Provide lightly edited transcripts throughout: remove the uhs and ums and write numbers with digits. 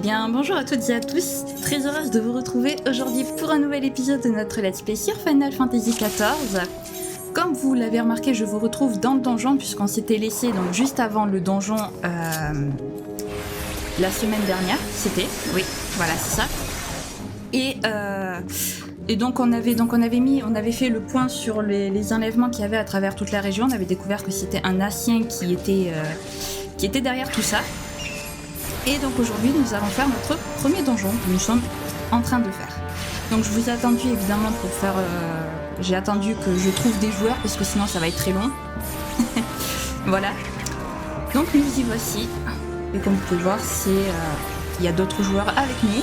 bien, bonjour à toutes et à tous, très heureuse de vous retrouver aujourd'hui pour un nouvel épisode de notre Let's Play sur Final Fantasy XIV. Comme vous l'avez remarqué, je vous retrouve dans le donjon puisqu'on s'était laissé donc juste avant le donjon la semaine dernière, oui, voilà, c'est ça. Et donc on avait fait le point sur les enlèvements qu'il y avait à travers toute la région. On avait découvert que c'était un Ascien qui était derrière tout ça. Et donc aujourd'hui nous allons faire notre premier donjon que nous sommes en train de faire. Donc je vous ai attendu évidemment pour faire... j'ai attendu que je trouve des joueurs parce que sinon ça va être très long. Voilà. Donc nous y voici. Et comme vous pouvez le voir, il y a d'autres joueurs avec nous.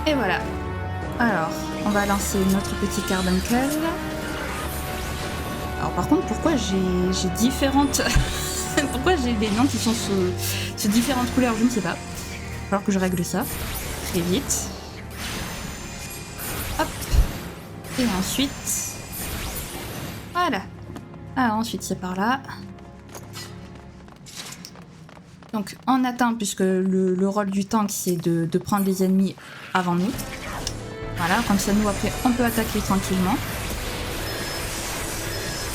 Et voilà. Alors, on va lancer notre petit carbuncle. Alors par contre, pourquoi j'ai différentes... pourquoi j'ai des noms qui sont sous différentes couleurs, je ne sais pas. Il va falloir que je règle ça très vite. Hop. Et ensuite... Voilà. Ah, ensuite c'est par là. Donc on attend, puisque le rôle du tank c'est de prendre les ennemis avant nous. Voilà, comme ça nous après on peut attaquer tranquillement.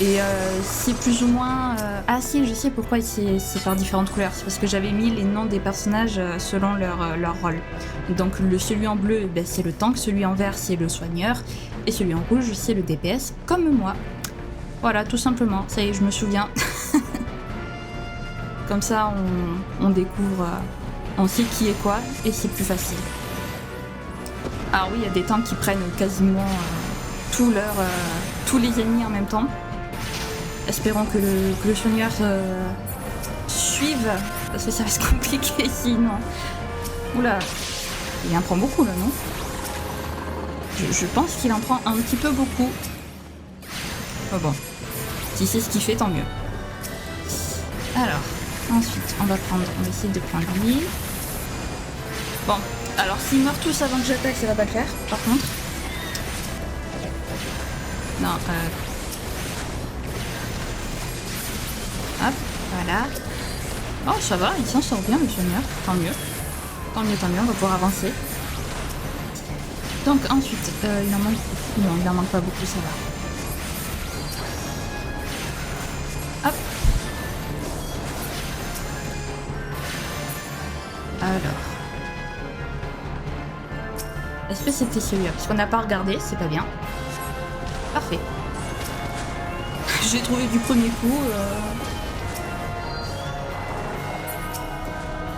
Et c'est plus ou moins... Ah si, je sais pourquoi c'est par différentes couleurs. C'est parce que j'avais mis les noms des personnages selon leur rôle. Donc celui en bleu, ben, c'est le tank, celui en vert c'est le soigneur, et celui en rouge c'est le DPS, comme moi. Voilà, tout simplement. Ça y est, je me souviens. Comme ça, on découvre... on sait qui est quoi, et c'est plus facile. Alors oui, il y a des tanks qui prennent quasiment tous les ennemis en même temps. Espérons que le soigneur suive, parce que ça va être compliqué sinon. Oula, il en prend beaucoup là, non? Je pense qu'il en prend un petit peu beaucoup. Oh bon, si c'est ce qu'il fait, tant mieux. Alors, ensuite, on va essayer de prendre lui. Bon, alors s'ils meurent tous avant que j'attaque, ça va pas le faire, par contre. Non, hop, voilà. Oh, ça va, il s'en sort bien, le soigneur. Tant mieux. Tant mieux, on va pouvoir avancer. Donc, ensuite, il en manque... Non, il en manque pas beaucoup, ça va. Hop. Alors. Est-ce que c'était celui-là? Parce qu'on n'a pas regardé, c'est pas bien. Parfait. J'ai trouvé du premier coup.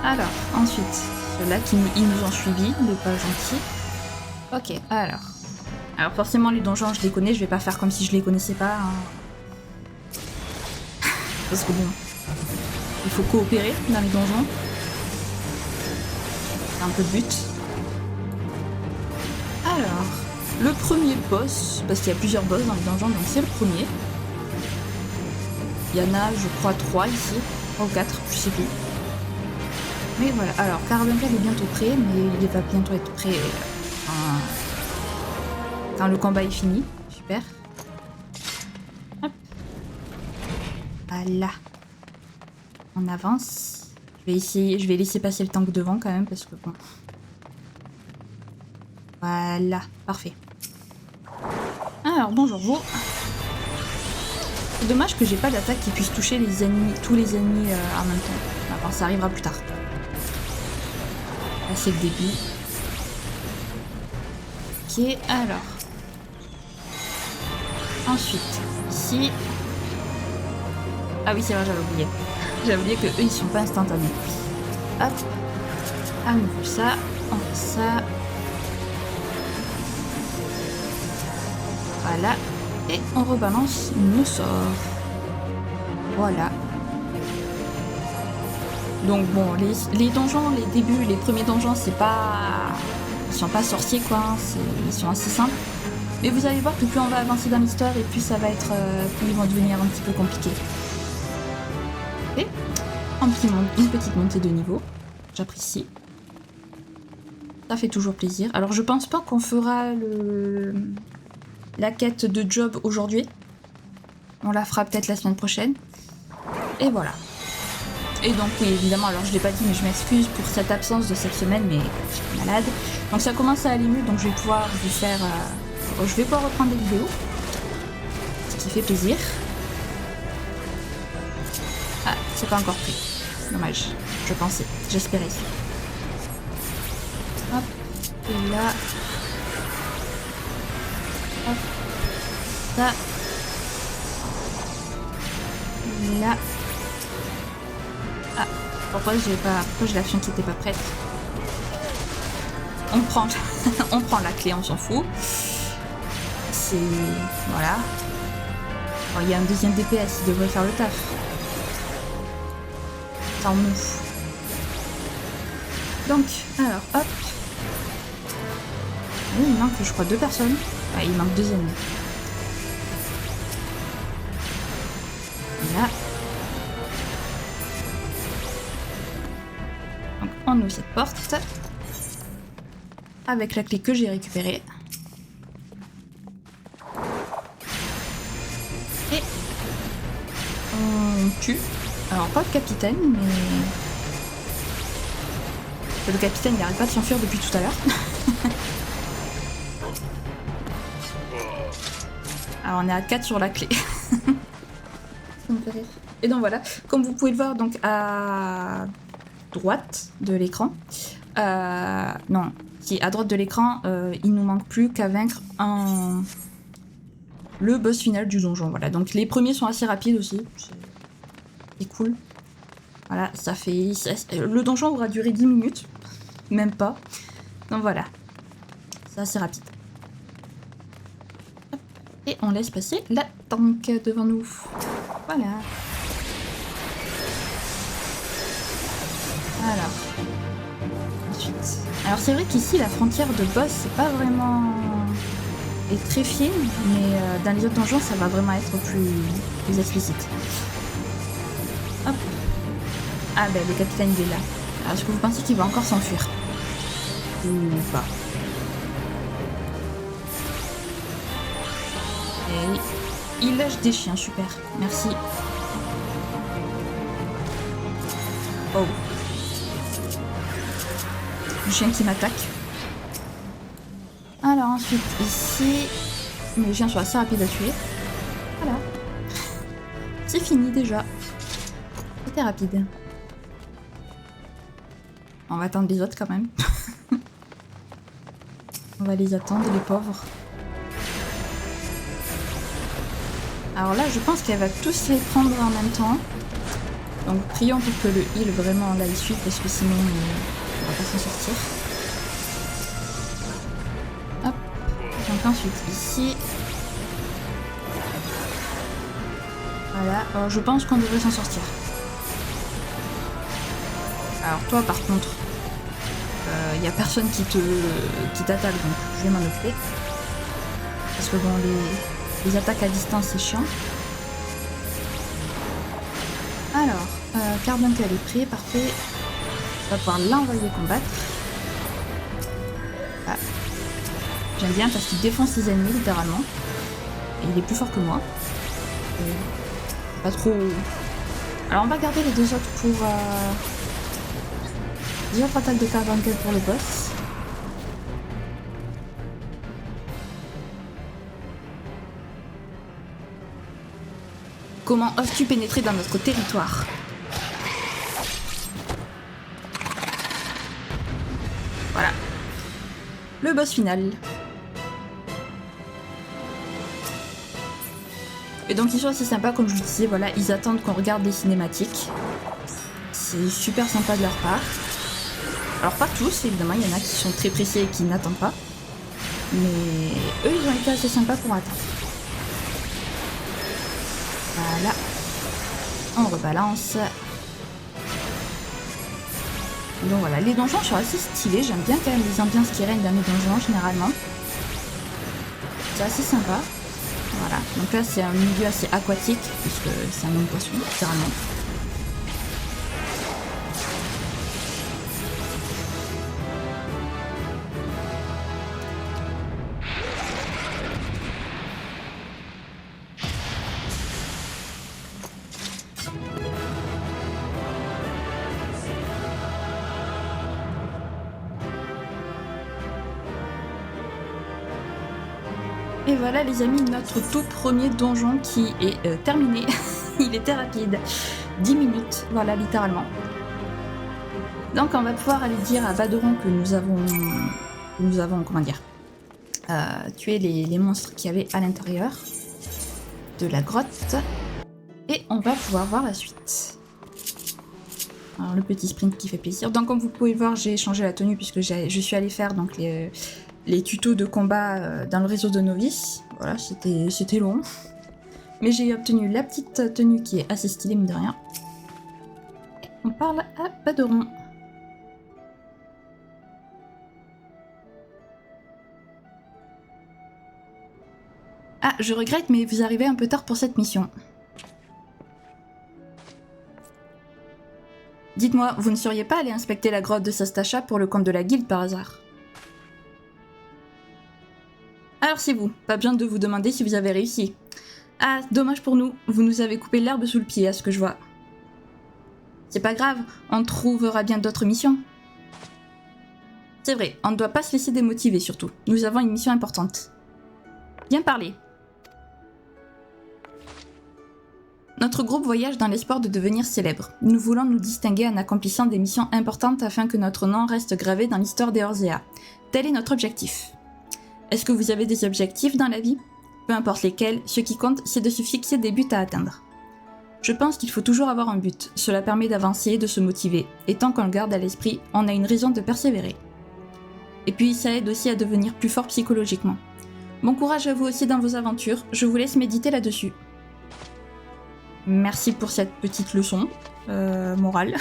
Alors, ensuite, ceux-là qui nous ont suivis, les pas gentils. Ok, alors. Alors forcément, les donjons, je les connais, je vais pas faire comme si je les connaissais pas. Hein. Parce que bon, il faut coopérer dans les donjons. C'est un peu le but. Alors, le premier boss, parce qu'il y a plusieurs boss dans les donjons, donc c'est le premier. Il y en a, je crois, 3 ici, 3 ou 4, je sais plus. Mais voilà, alors Carbuncle est bientôt prêt, mais il va bientôt être prêt quand le combat est fini. Super. Hop. Voilà. On avance. Je vais laisser passer le tank devant quand même, parce que bon... Voilà, parfait. Alors, bonjour vous. C'est dommage que j'ai pas d'attaque qui puisse toucher tous les ennemis en même temps. Enfin, ça arrivera plus tard. Là, c'est le début. Ok, alors. Ensuite, ici. Ah oui, c'est vrai, j'avais oublié. J'avais oublié que eux, ils sont pas instantanés. Hop. À nouveau ça. On fait ça. Voilà. Et on rebalance nos sorts. Voilà. Donc bon, les donjons, les premiers donjons, c'est pas... Ils sont pas sorciers quoi, hein. Ils sont assez simples. Mais vous allez voir que plus on va avancer dans l'histoire et plus ça va être... plus ils vont devenir un petit peu compliqués. Et une petite montée de niveau. J'apprécie. Ça fait toujours plaisir. Alors je pense pas qu'on fera la quête de job aujourd'hui. On la fera peut-être la semaine prochaine. Et voilà. Et donc oui, évidemment, alors je l'ai pas dit, mais je m'excuse pour cette absence de cette semaine, mais j'étais malade. Donc ça commence à aller mieux, donc je vais pouvoir vous faire... je vais pouvoir reprendre des vidéos, ce qui fait plaisir. Ah, c'est pas encore pris. Dommage, je pensais, j'espérais. Hop, et là... Hop, ça... Là... Ah, pourquoi j'ai l'action qui était pas prête? On prend, on prend la clé, on s'en fout. C'est... Voilà. Bon, il y a un deuxième DPS, il devrait faire le taf. Tant mieux. Donc, alors, hop. Oui, il manque, je crois, 2 personnes. Ah, il manque 2 ennemis. Là. Donc, on ouvre cette porte. Avec la clé que j'ai récupérée. Et on tue. Alors pas le capitaine, mais... Le capitaine il n'arrête pas de s'enfuir depuis tout à l'heure. Alors on est à 4 sur la clé. Ça me fait rire. Et donc voilà, comme vous pouvez le voir donc à droite de l'écran. Non, si à droite de l'écran, il nous manque plus qu'à vaincre le boss final du donjon. Voilà, donc les premiers sont assez rapides aussi. C'est cool. Voilà, ça fait... Le donjon aura duré 10 minutes. Même pas. Donc voilà. C'est assez rapide. Et on laisse passer la tank devant nous. Voilà. Alors. Ensuite. Alors c'est vrai qu'ici, la frontière de boss, c'est pas vraiment... est très fine, mais dans les autres donjons, ça va vraiment être plus explicite. Hop. Ah ben le capitaine il est là. Alors est-ce que vous pensez qu'il va encore s'enfuir? Ou pas? Et oui. Il lâche des chiens, super. Merci. Oh. Le chien qui m'attaque. Alors ensuite ici... Mais les chiens sont assez rapides à tuer. Voilà. C'est fini déjà. C'était rapide. On va attendre les autres quand même. On va les attendre, les pauvres. Alors là, je pense qu'elle va tous les prendre en même temps. Donc prions pour que le heal vraiment là il suive parce que sinon on va pas s'en sortir. Hop. Donc ensuite ici. Voilà. Alors je pense qu'on devrait s'en sortir. Alors toi par contre, y a personne qui t'attaque donc je vais m'en occuper. Parce que bon les attaques à distance c'est chiant. Alors, Carbuncle est prêt, parfait. On va pouvoir l'envoyer combattre. Ah. J'aime bien parce qu'il défonce les ennemis littéralement. Et il est plus fort que moi. Pas trop... Alors on va garder les 2 autres pour... Les autres attaques de Carbuncle pour le boss. Comment oses-tu pénétrer dans notre territoire? Voilà. Le boss final. Et donc ils sont assez sympas comme je vous disais, voilà, ils attendent qu'on regarde les cinématiques. C'est super sympa de leur part. Alors pas tous, évidemment, il y en a qui sont très pressés et qui n'attendent pas. Mais eux, ils ont été assez sympas pour attendre. Voilà. On rebalance. Donc voilà, les donjons sont assez stylés. J'aime bien quand même les ambiances qui règnent dans les donjons, généralement. C'est assez sympa. Voilà. Donc là, c'est un milieu assez aquatique, puisque c'est un monde poisson, littéralement. Et voilà les amis, notre tout premier donjon qui est terminé. Il était rapide. 10 minutes, voilà littéralement. Donc on va pouvoir aller dire à Badoron que nous avons comment dire, tué les monstres qu'il y avait à l'intérieur de la grotte. Et on va pouvoir voir la suite. Alors le petit sprint qui fait plaisir. Donc comme vous pouvez voir, j'ai changé la tenue puisque je suis allée faire donc les tutos de combat dans le réseau de novices. Voilà, c'était long. Mais j'ai obtenu la petite tenue qui est assez stylée, mine de rien. Et on parle à Badoron. Ah, je regrette, mais vous arrivez un peu tard pour cette mission. Dites-moi, vous ne seriez pas allé inspecter la grotte de Sastacha pour le compte de la guilde par hasard? Alors c'est vous, pas besoin de vous demander si vous avez réussi. Ah, dommage pour nous, vous nous avez coupé l'herbe sous le pied à ce que je vois. C'est pas grave, on trouvera bien d'autres missions. C'est vrai, on ne doit pas se laisser démotiver surtout. Nous avons une mission importante. Bien parlé. Notre groupe voyage dans l'espoir de devenir célèbre. Nous voulons nous distinguer en accomplissant des missions importantes afin que notre nom reste gravé dans l'histoire des Orzea. Tel est notre objectif. Est-ce que vous avez des objectifs dans la vie? Peu importe lesquels, ce qui compte, c'est de se fixer des buts à atteindre. Je pense qu'il faut toujours avoir un but. Cela permet d'avancer, de se motiver. Et tant qu'on le garde à l'esprit, on a une raison de persévérer. Et puis ça aide aussi à devenir plus fort psychologiquement. Bon courage à vous aussi dans vos aventures. Je vous laisse méditer là-dessus. Merci pour cette petite leçon morale.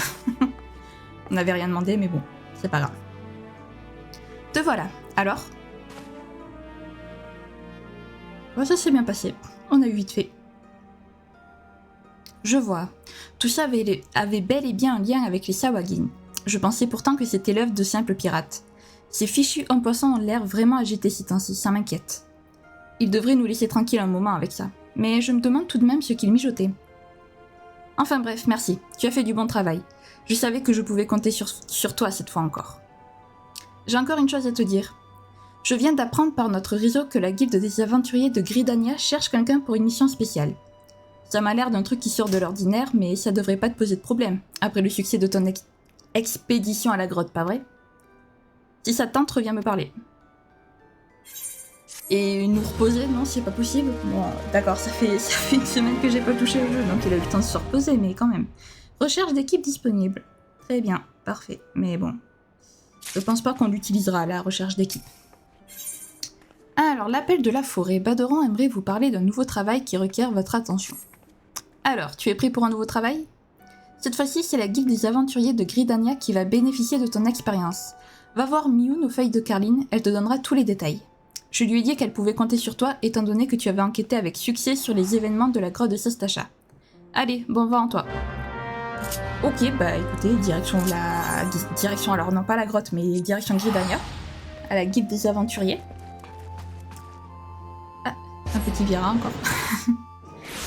On n'avait rien demandé, mais bon, c'est pas grave. Te voilà. Alors? Ouais, ça s'est bien passé. On a eu vite fait. Je vois. Tout ça avait bel et bien un lien avec les Sawagin. Je pensais pourtant que c'était l'œuvre de simples pirates. Ces fichus hommes poissons ont l'air vraiment agités ces temps-ci, ça m'inquiète. Ils devraient nous laisser tranquilles un moment avec ça. Mais je me demande tout de même ce qu'ils mijotaient. Enfin bref, merci. Tu as fait du bon travail. Je savais que je pouvais compter sur toi cette fois encore. J'ai encore une chose à te dire. Je viens d'apprendre par notre réseau que la guilde des aventuriers de Gridania cherche quelqu'un pour une mission spéciale. Ça m'a l'air d'un truc qui sort de l'ordinaire, mais ça devrait pas te poser de problème, après le succès de ton expédition à la grotte, pas vrai? Si ça te tente, reviens me parler. Et nous reposer, non, c'est pas possible. Bon, d'accord, ça fait une semaine que j'ai pas touché au jeu, donc il a eu le temps de se reposer, mais quand même. Recherche d'équipe disponible. Très bien, parfait. Mais bon, je pense pas qu'on l'utilisera, la recherche d'équipe. Alors, l'appel de la forêt. Badoron aimerait vous parler d'un nouveau travail qui requiert votre attention. Alors, tu es prêt pour un nouveau travail? Cette fois-ci, c'est la guilde des aventuriers de Gridania qui va bénéficier de ton expérience. Va voir Mioun aux feuilles de Carline, elle te donnera tous les détails. Je lui ai dit qu'elle pouvait compter sur toi étant donné que tu avais enquêté avec succès sur les événements de la grotte de Sastacha. Allez, bon vent en toi. Ok, bah écoutez, direction, alors non pas la grotte, mais direction Gridania, à la guilde des aventuriers. Ah, un petit Vira encore.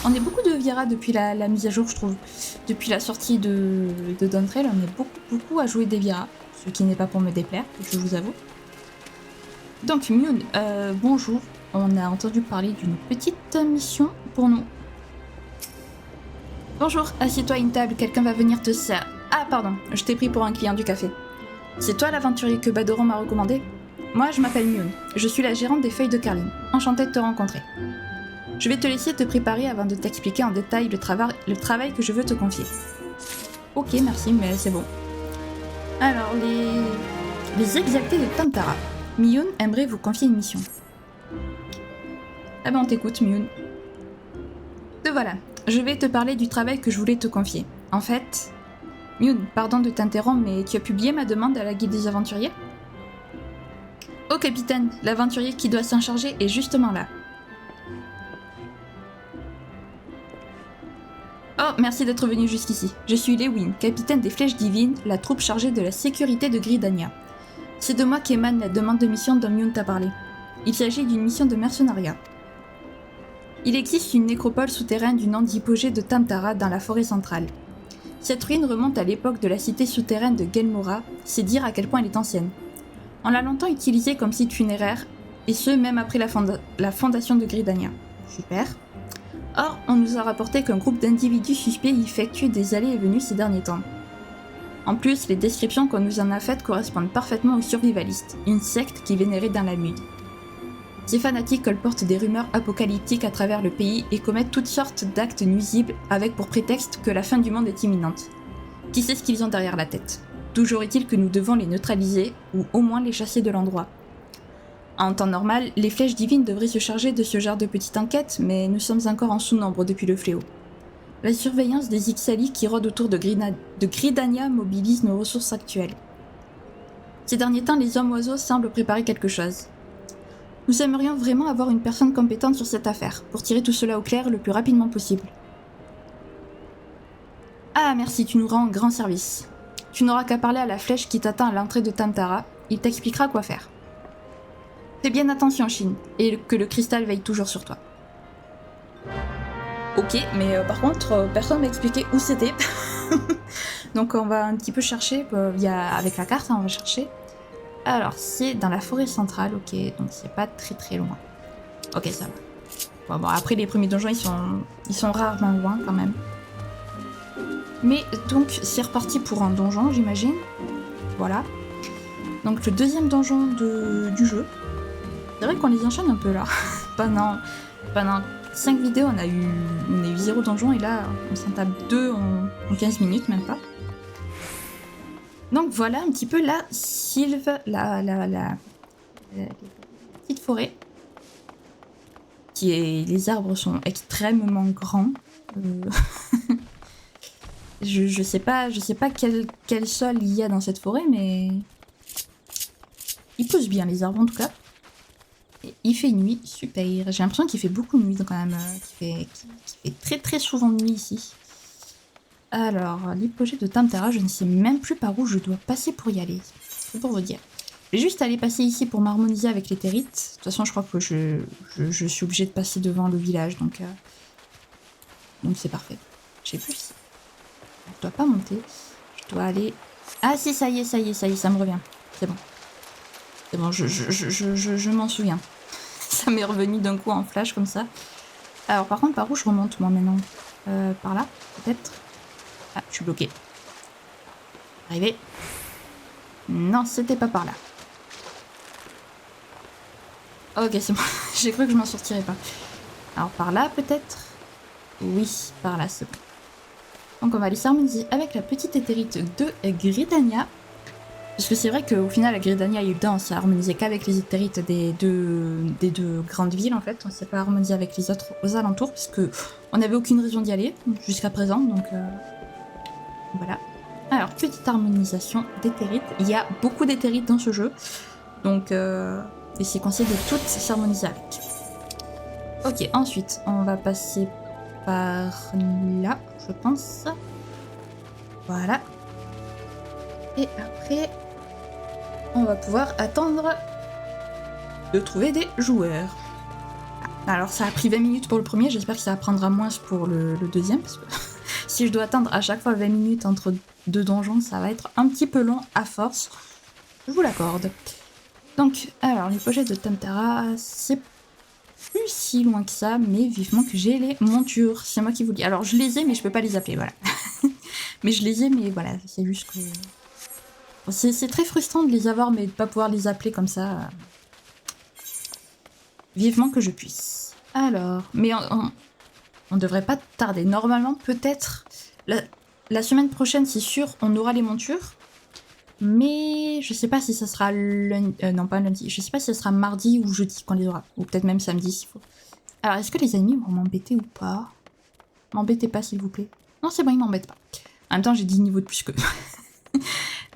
On est beaucoup de Vira depuis la mise à jour, je trouve. Depuis la sortie de Dawntrail, on est beaucoup à jouer des Vira, ce qui n'est pas pour me déplaire, je vous avoue. Donc Mioun, bonjour, on a entendu parler d'une petite mission pour nous. Bonjour, assieds-toi à une table, quelqu'un va venir te servir. Ah pardon, je t'ai pris pour un client du café. C'est toi l'aventurier que Badoron m'a recommandé? Moi je m'appelle Mioun, je suis la gérante des feuilles de Carline, enchantée de te rencontrer. Je vais te laisser te préparer avant de t'expliquer en détail le travail que je veux te confier. Ok, merci, mais c'est bon. Alors, les exaltés de Tantara. Mioun aimerait vous confier une mission. Ah ben on t'écoute, Mioun. Te voilà, je vais te parler du travail que je voulais te confier. En fait... Mioun, pardon de t'interrompre, mais tu as publié ma demande à la guilde des aventuriers? Oh capitaine, l'aventurier qui doit s'en charger est justement là. Oh, merci d'être venu jusqu'ici. Je suis Lewin, capitaine des Flèches Divines, la troupe chargée de la sécurité de Gridania. C'est de moi qu'émane la demande de mission dont Mioun t'a parlé. Il s'agit d'une mission de mercenariat. Il existe une nécropole souterraine du nom d'Hypogée de Tantara dans la forêt centrale. Cette ruine remonte à l'époque de la cité souterraine de Gelmora, c'est dire à quel point elle est ancienne. On l'a longtemps utilisée comme site funéraire, et ce même après la fondation de Gridania. Super. Or, on nous a rapporté qu'un groupe d'individus suspects y effectuait des allées et venues ces derniers temps. En plus, les descriptions qu'on nous en a faites correspondent parfaitement aux survivalistes, une secte qui vénérait Danlamud. Ces fanatiques colportent des rumeurs apocalyptiques à travers le pays et commettent toutes sortes d'actes nuisibles avec pour prétexte que la fin du monde est imminente. Qui sait ce qu'ils ont derrière la tête? Toujours est-il que nous devons les neutraliser ou au moins les chasser de l'endroit. En temps normal, les flèches divines devraient se charger de ce genre de petite enquête, mais nous sommes encore en sous-nombre depuis le fléau. La surveillance des Ixali qui rôdent autour de Gridania mobilise nos ressources actuelles. Ces derniers temps, les hommes-oiseaux semblent préparer quelque chose. Nous aimerions vraiment avoir une personne compétente sur cette affaire, pour tirer tout cela au clair le plus rapidement possible. Ah merci, tu nous rends un grand service. Tu n'auras qu'à parler à la flèche qui t'attend à l'entrée de Tamtara, il t'expliquera quoi faire. Fais bien attention, Shin, et que le cristal veille toujours sur toi. Ok, mais par contre, personne m'a expliqué où c'était. Donc on va un petit peu chercher, avec la carte, on va chercher. Alors, c'est dans la forêt centrale, ok, donc c'est pas très loin. Ok, ça va. Bon, après les premiers donjons, ils sont rarement loin quand même. Mais donc, c'est reparti pour un donjon, j'imagine. Voilà. Donc le deuxième donjon du jeu. C'est vrai qu'on les enchaîne un peu là. pendant 5 vidéos, on a eu 0 donjon et là, on s'en tape 2 en 15 minutes, même pas. Donc voilà un petit peu la sylve, la petite forêt. Les arbres sont extrêmement grands. Je sais pas quel sol il y a dans cette forêt, mais ils poussent bien les arbres en tout cas. Et il fait nuit, super. J'ai l'impression qu'il fait beaucoup de nuit quand même, qu'il fait très souvent nuit ici. Alors, l'hypogée de Tamtara, je ne sais même plus par où je dois passer pour y aller. C'est pour vous dire. Je vais juste aller passer ici pour m'harmoniser avec les Territes. De toute façon, je crois que je suis obligée de passer devant le village, donc c'est parfait. Je sais plus. Je dois pas monter. Je dois aller... Ah si, ça y est, ça me revient. C'est bon. C'est bon, je m'en souviens. Ça m'est revenu d'un coup en flash comme ça. Alors par contre, par où je remonte moi maintenant? Par là, peut-être? Ah, je suis bloquée. Arrivé. Non, c'était pas par là. Ok, c'est bon. J'ai cru que je m'en sortirais pas. Alors par là, peut-être? Oui, par là, c'est bon. Donc on va aller s'harmoniser avec la petite éthérite de Gridania. Parce que c'est vrai qu'au final, à Gridania, il y a eu le temps, on s'est harmonisé qu'avec les éthérites des deux grandes villes, en fait. On s'est pas harmonisé avec les autres aux alentours, parce que on n'avait aucune raison d'y aller, jusqu'à présent, donc voilà. Alors, petite harmonisation d'éthérites. Il y a beaucoup d'éthérites dans ce jeu, donc et c'est conseillé de toutes s'harmoniser avec. Ok, ensuite, on va passer par là, je pense. Voilà. Et après, on va pouvoir attendre de trouver des joueurs. Alors ça a pris 20 minutes pour le premier, j'espère que ça prendra moins pour le deuxième, parce que si je dois attendre à chaque fois 20 minutes entre 2 donjons, ça va être un petit peu long à force. Je vous l'accorde. Donc, alors, les pochettes de Tamtara, c'est plus si loin que ça, mais vivement que j'ai les montures. C'est moi qui vous le dis. Alors, je les ai, mais je peux pas les appeler, voilà. Mais je les ai, mais voilà, c'est juste que... C'est très frustrant de les avoir, mais de pas pouvoir les appeler comme ça. Vivement que je puisse. Alors, mais on devrait pas tarder. Normalement, peut-être, la semaine prochaine, c'est sûr, on aura les montures. Mais je sais pas si ça sera lundi... non, pas lundi. Je sais pas si ça sera mardi ou jeudi qu'on les aura. Ou peut-être même samedi, s'il faut. Alors, est-ce que les ennemis vont m'embêter ou pas? M'embêtez pas, s'il vous plaît. Non, c'est bon, ils m'embêtent pas. En même temps, j'ai 10 niveaux de plus qu'eux.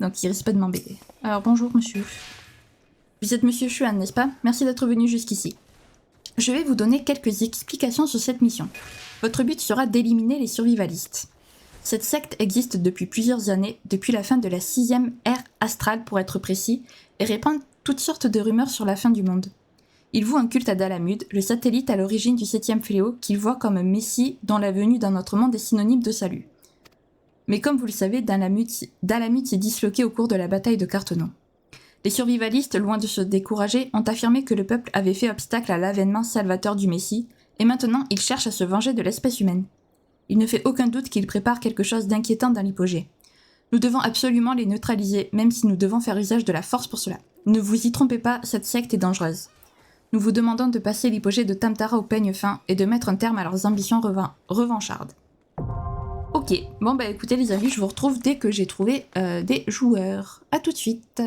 Donc, ils risquent pas de m'embêter. Alors, bonjour, monsieur. Vous êtes monsieur Xuan, n'est-ce pas? Merci d'être venu jusqu'ici. Je vais vous donner quelques explications sur cette mission. Votre but sera d'éliminer les survivalistes. Cette secte existe depuis plusieurs années, depuis la fin de la 6e ère astrale pour être précis, et répand toutes sortes de rumeurs sur la fin du monde. Il voue un culte à Dalamud, le satellite à l'origine du 7e fléau, qu'il voit comme un messie dont la venue dans notre monde est synonyme de salut. Mais comme vous le savez, Dalamud s'est disloqué au cours de la bataille de Cartenon. Les survivalistes, loin de se décourager, ont affirmé que le peuple avait fait obstacle à l'avènement salvateur du Messie, et maintenant ils cherchent à se venger de l'espèce humaine. Il ne fait aucun doute qu'ils préparent quelque chose d'inquiétant dans l'hypogée. Nous devons absolument les neutraliser, même si nous devons faire usage de la force pour cela. Ne vous y trompez pas, cette secte est dangereuse. Nous vous demandons de passer l'hypogée de Tamtara au peigne fin et de mettre un terme à leurs ambitions revanchardes. Ok, bon bah écoutez les amis, je vous retrouve dès que j'ai trouvé des joueurs. A tout de suite.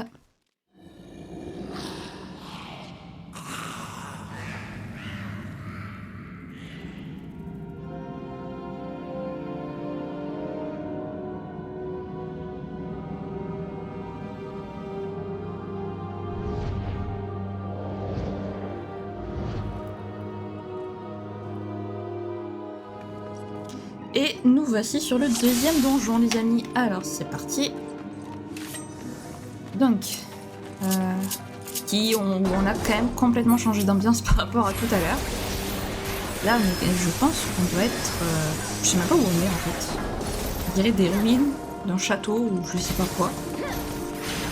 Et nous voici sur le deuxième donjon, les amis. Alors, c'est parti. Donc, on a quand même complètement changé d'ambiance par rapport à tout à l'heure. Là, je pense qu'on doit être... je sais même pas où on est, en fait. On dirait des ruines d'un château ou je sais pas quoi.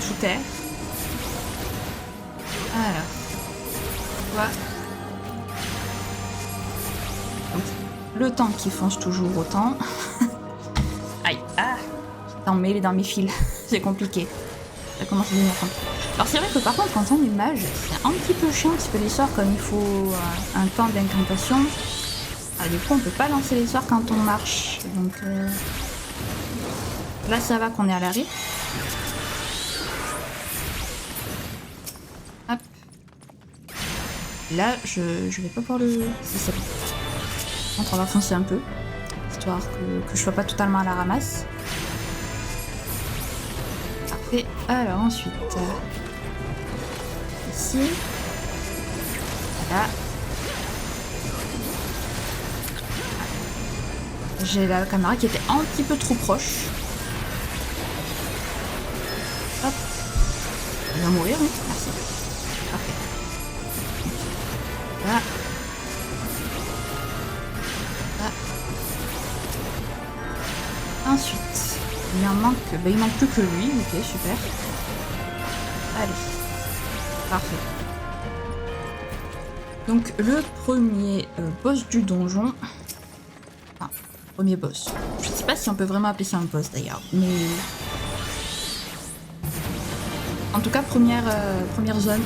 Sous terre. Alors. Voilà. Le temps qui fonce toujours autant. Aïe, ah, t'en mêlé dans mes fils, c'est compliqué. Ça commence à devenir compliqué. Alors c'est vrai que par contre quand on est mage, c'est un petit peu chiant parce que les sorts comme il faut un temps d'incantation. Du coup on peut pas lancer les sorts quand on marche. Donc là ça va qu'on est à l'arrêt. Hop. Là je vais pas pouvoir le... Si c'est bon. On va foncer un peu, histoire que je sois pas totalement à la ramasse. Parfait. Alors ensuite, ici, voilà. J'ai la caméra qui était un petit peu trop proche. Hop. Elle va mourir, oui. Merci. Parfait. Voilà. Ensuite, il en manque, il manque plus que lui, ok, super. Allez, parfait. Donc le premier boss du donjon, enfin, premier boss. Je sais pas si on peut vraiment appeler ça un boss d'ailleurs, mais en tout cas première zone.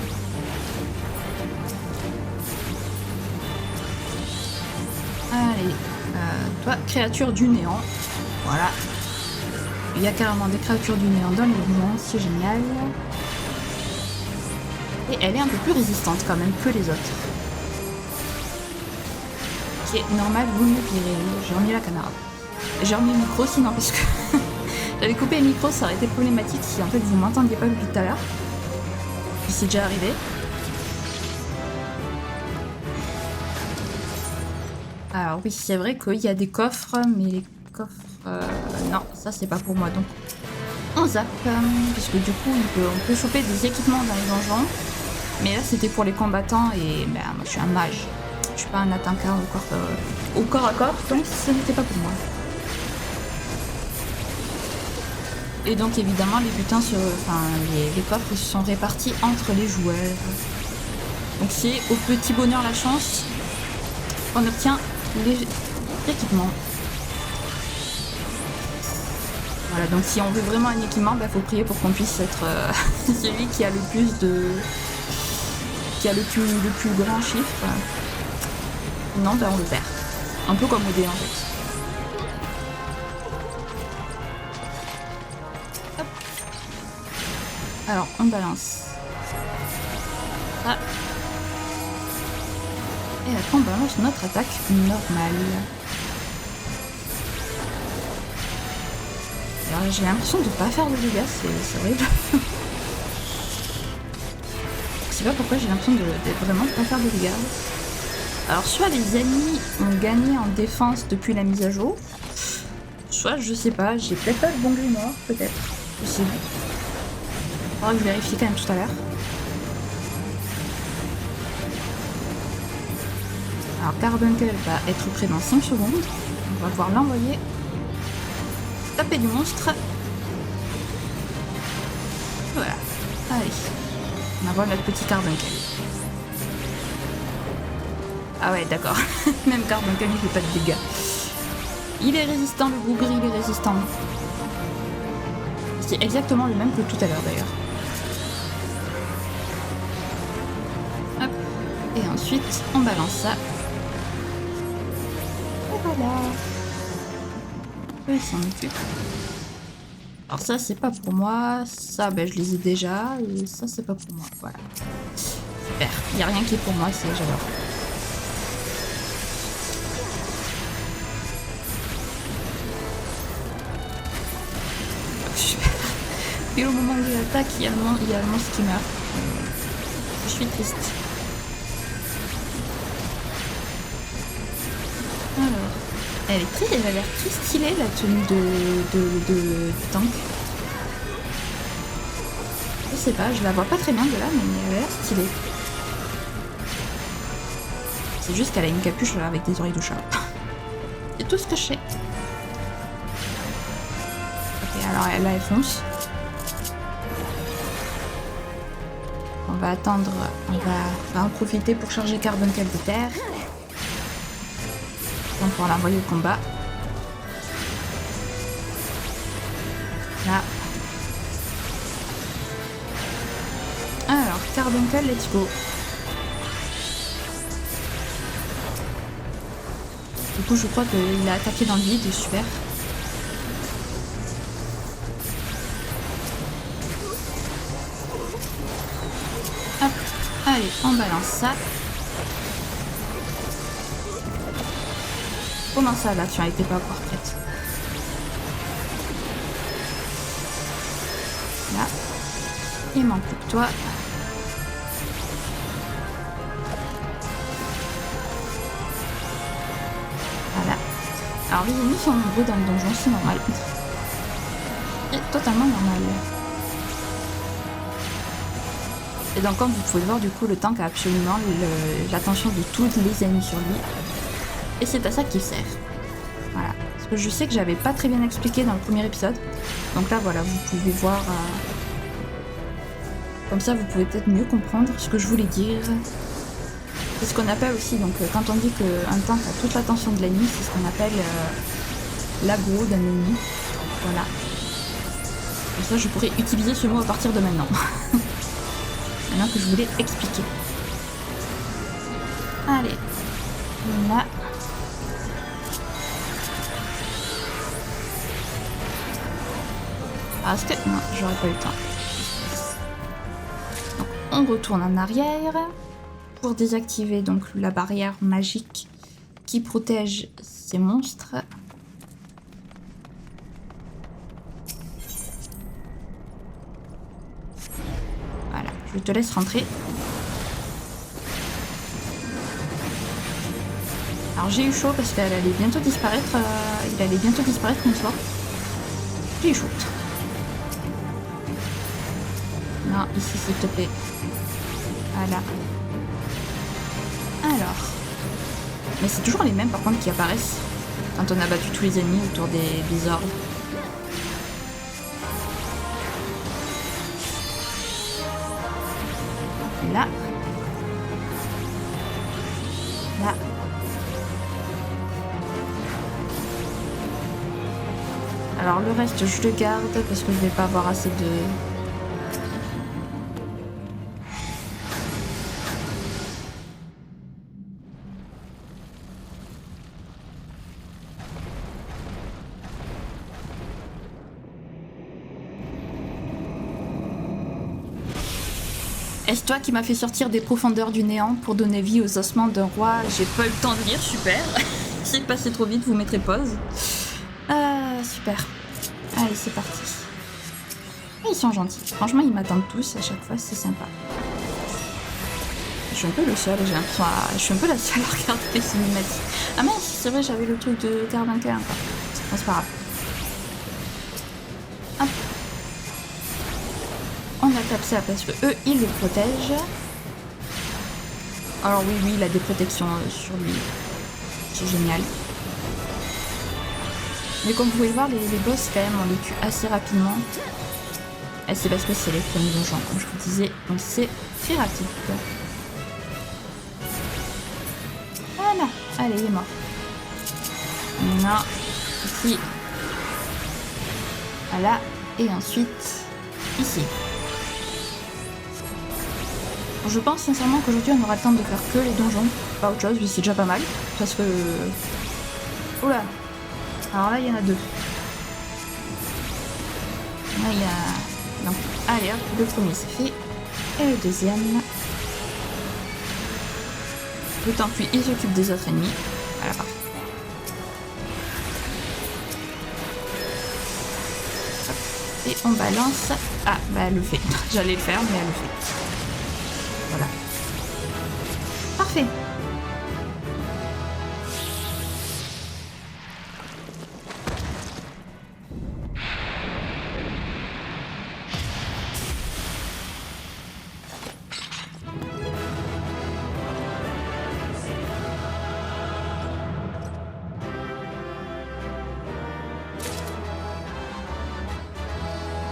Allez, toi, créature du néant. Voilà. Il y a carrément des créatures du néant dans les donjons, c'est génial. Et elle est un peu plus résistante quand même que les autres. Ok, normal, vous me virez. J'ai remis la caméra. J'ai remis le micro sinon parce que j'avais coupé le micro, ça aurait été problématique si en fait vous m'entendiez pas depuis tout à l'heure. Puis c'est déjà arrivé. Alors oui, c'est vrai qu'il y a des coffres, mais les coffres... non, ça c'est pas pour moi donc. On zappe, puisque du coup on peut choper des équipements dans les donjons. Mais là c'était pour les combattants et ben, moi je suis un mage. Je suis pas un attaquant au corps à corps, donc ce n'était pas pour moi. Et donc évidemment les butins, les coffres se sont répartis entre les joueurs. Donc c'est au petit bonheur la chance qu'on obtient les équipements. Voilà, donc si on veut vraiment un équipement, il faut prier pour qu'on puisse être celui qui a le plus de... qui a le plus grand chiffre. Non, ben on le perd. Un peu comme au dé en fait. Hop. Alors, on balance. Ça. Et après on balance notre attaque normale. Alors j'ai l'impression de ne pas faire de dégâts, c'est horrible. Je sais pas pourquoi j'ai l'impression de vraiment pas faire de dégâts. Alors soit les ennemis ont gagné en défense depuis la mise à jour, soit je sais pas, j'ai peut-être pas le bon grimoire, peut-être. Possible. Il faudra que je vérifie quand même tout à l'heure. Alors Carbuncle va être prêt dans 5 secondes. On va pouvoir l'envoyer taper du monstre. Voilà. Allez. On va notre petit carbuncle. Ah ouais, d'accord. Même carbuncle, il fait pas de dégâts. Il est résistant, le bougre, il est résistant. C'est exactement le même que tout à l'heure d'ailleurs. Hop. Et ensuite, on balance ça. Et voilà. Il s'en occupe. Alors ça, c'est pas pour moi. Ça, ben, je les ai déjà. Et ça, c'est pas pour moi. Voilà. Super. Il n'y a rien qui est pour moi, c'est j'adore. Super. Et au moment où il attaque, il y a le monstre qui meurt. Je suis triste. Alors, elle a l'air très stylée la tenue de tank. Je sais pas, je la vois pas très bien de là, mais elle a l'air stylée. C'est juste qu'elle a une capuche avec des oreilles de chat. C'est tout ce que je sais. Ok, alors là elle fonce. On va attendre, on va en profiter pour charger Carbuncle de terre. On pourra l'envoyer au combat. Là. Alors, Carbuncle, let's go. Du coup, je crois qu'il a attaqué dans le vide, super. Hop, allez, on balance ça. Comment ça, là, tu n'as été pas encore prête? Là. Il manque plus que toi. Voilà. Alors, les ennemis sont nombreux dans le donjon, c'est normal. C'est totalement normal. Et donc, comme vous pouvez le voir, du coup, le tank a absolument l'attention de tous les ennemis sur lui. Et c'est à ça qu'il sert. Voilà. Parce que je sais que j'avais pas très bien expliqué dans le premier épisode. Donc là, voilà, vous pouvez voir... Comme ça, vous pouvez peut-être mieux comprendre ce que je voulais dire. C'est ce qu'on appelle aussi, donc quand on dit qu'un tank a toute l'attention de l'ennemi, c'est ce qu'on appelle l'aggro d'un ennemi. Voilà. Comme ça, je pourrais utiliser ce mot à partir de maintenant. Maintenant que je voulais expliquer. Allez. Là. Ah, est-ce que... Non, j'aurais pas eu le temps. Donc, on retourne en arrière pour désactiver donc la barrière magique qui protège ces monstres. Voilà, je te laisse rentrer. Alors j'ai eu chaud parce qu'elle allait bientôt disparaître. Il allait bientôt disparaître une fois. J'ai eu chaud. Non, ici s'il te plaît. Voilà. Alors. Mais c'est toujours les mêmes par contre qui apparaissent quand on a battu tous les ennemis autour des orbes. Là. Là. Alors le reste je le garde parce que je vais pas avoir assez de... Est-ce toi qui m'as fait sortir des profondeurs du néant pour donner vie aux ossements d'un roi? J'ai pas eu le temps de lire, super. C'est passé trop vite, vous mettrez pause. Super. Allez, c'est parti. Ils sont gentils. Franchement, ils m'attendent tous à chaque fois, c'est sympa. Je suis un peu le seul, j'ai l'impression. Je suis un peu la seule à regarder les cinématiques. Ah mince, c'est vrai, j'avais le truc de Carbuncle encore. Bon, c'est pas grave. Hop. On attaque ça parce que eux, ils le protègent. Alors oui, il a des protections sur lui. C'est génial. Mais comme vous pouvez le voir, les boss, quand même, on les tue assez rapidement. Et c'est parce que c'est les premiers donjons, comme je vous disais, donc c'est très rapide. Voilà, allez, il est mort. Non, ici. Voilà, et ensuite, ici. Bon, je pense sincèrement qu'aujourd'hui on aura le temps de faire que les donjons, pas autre chose, mais c'est déjà pas mal, parce que... Oula. Alors là, il y en a 2. Là, il y a... Donc, allez hop, le premier c'est fait. Et le deuxième... Le temps puis il s'occupe des autres ennemis. Voilà, parfait. Hop. Et on balance... Ah, bah elle le fait. J'allais le faire, mais elle le fait. Voilà. Parfait.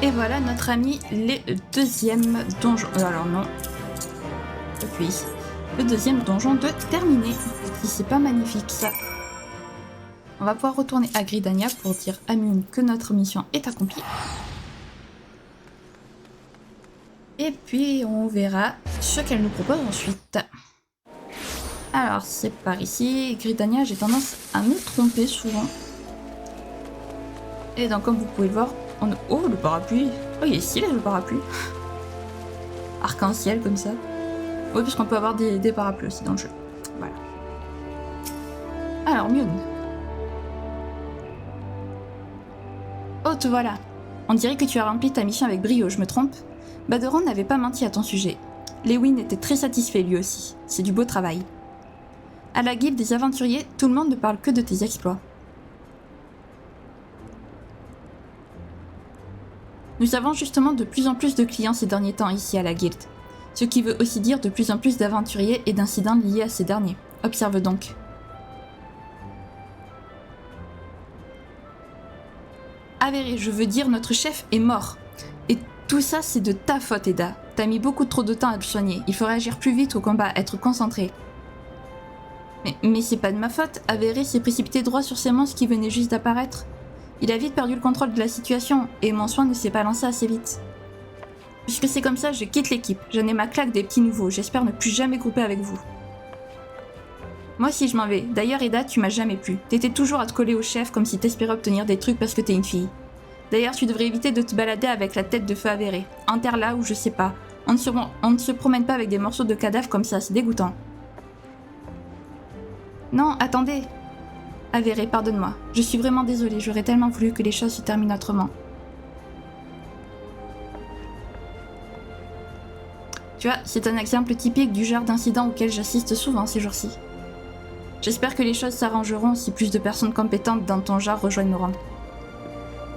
Et voilà notre ami les deuxième donjon. Alors non. Depuis ici. Le deuxième donjon de terminé. Si c'est pas magnifique ça. On va pouvoir retourner à Gridania pour dire à Mune que notre mission est accomplie. Et puis on verra ce qu'elle nous propose ensuite. Alors c'est par ici. Gridania, j'ai tendance à me tromper souvent. Et donc comme vous pouvez le voir, oh, le parapluie. Oh, il est stylé le parapluie. Arc-en-ciel comme ça. Oui, puisqu'on peut avoir des parapluies aussi dans le jeu. Voilà. Alors, Mune. Oh, te voilà. On dirait que tu as rempli ta mission avec brio, je me trompe? Baderon n'avait pas menti à ton sujet. Lewin était très satisfait lui aussi. C'est du beau travail. À la guilde des aventuriers, tout le monde ne parle que de tes exploits. Nous avons justement de plus en plus de clients ces derniers temps ici à la guilde. Ce qui veut aussi dire de plus en plus d'aventuriers et d'incidents liés à ces derniers. Observe donc. Avéré, je veux dire notre chef est mort. Et tout ça c'est de ta faute Eda. T'as mis beaucoup trop de temps à te soigner. Il faut réagir plus vite au combat, être concentré. Mais c'est pas de ma faute. Avéré s'est précipité droit sur ces monstres qui venaient juste d'apparaître. Il a vite perdu le contrôle de la situation, et mon soin ne s'est pas lancé assez vite. Puisque c'est comme ça, je quitte l'équipe. J'en ai ma claque des petits nouveaux, j'espère ne plus jamais grouper avec vous. Moi aussi je m'en vais. D'ailleurs Eda, tu m'as jamais plu. T'étais toujours à te coller au chef comme si t'espérais obtenir des trucs parce que t'es une fille. D'ailleurs tu devrais éviter de te balader avec la tête de feu avérée. Enterre-la ou je sais pas. On ne se promène pas avec des morceaux de cadavres comme ça, c'est dégoûtant. Non, attendez. Avéré, pardonne-moi. Je suis vraiment désolée, j'aurais tellement voulu que les choses se terminent autrement. Tu vois, c'est un exemple typique du genre d'incident auquel j'assiste souvent ces jours-ci. J'espère que les choses s'arrangeront si plus de personnes compétentes dans ton genre rejoignent nos rangs.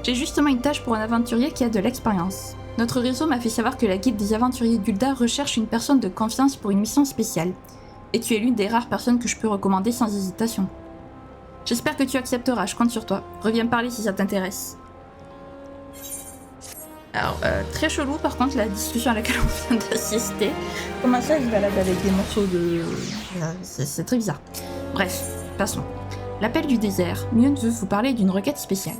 J'ai justement une tâche pour un aventurier qui a de l'expérience. Notre réseau m'a fait savoir que la guilde des aventuriers d'Ulda recherche une personne de confiance pour une mission spéciale. Et tu es l'une des rares personnes que je peux recommander sans hésitation. J'espère que tu accepteras, je compte sur toi. Reviens me parler si ça t'intéresse. Alors, très chelou par contre la discussion à laquelle on vient d'assister. Comment ça, il se balade avec des morceaux de... C'est très bizarre. Bref, passons. L'appel du désert. Mune veut vous parler d'une requête spéciale.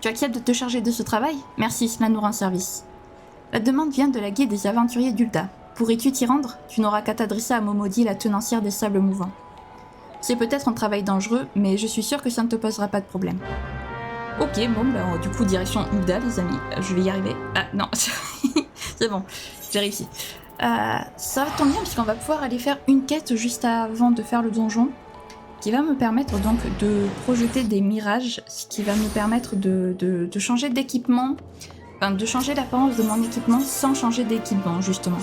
Tu acceptes de te charger de ce travail? Merci, cela nous rend service. La demande vient de la guilde des aventuriers d'Ulda. Pourrais-tu t'y rendre? Tu n'auras qu'à t'adresser à Momodi, la tenancière des sables mouvants. C'est peut-être un travail dangereux, mais je suis sûre que ça ne te posera pas de problème. Ok, bon, bah, du coup, direction Ulda, les amis. Je vais y arriver. Ah, non, c'est bon, j'ai réussi. Ça va tomber bien, puisqu'on va pouvoir aller faire une quête juste avant de faire le donjon, qui va me permettre donc de projeter des mirages, ce qui va me permettre de changer d'équipement, enfin, de changer l'apparence de mon équipement sans changer d'équipement, justement.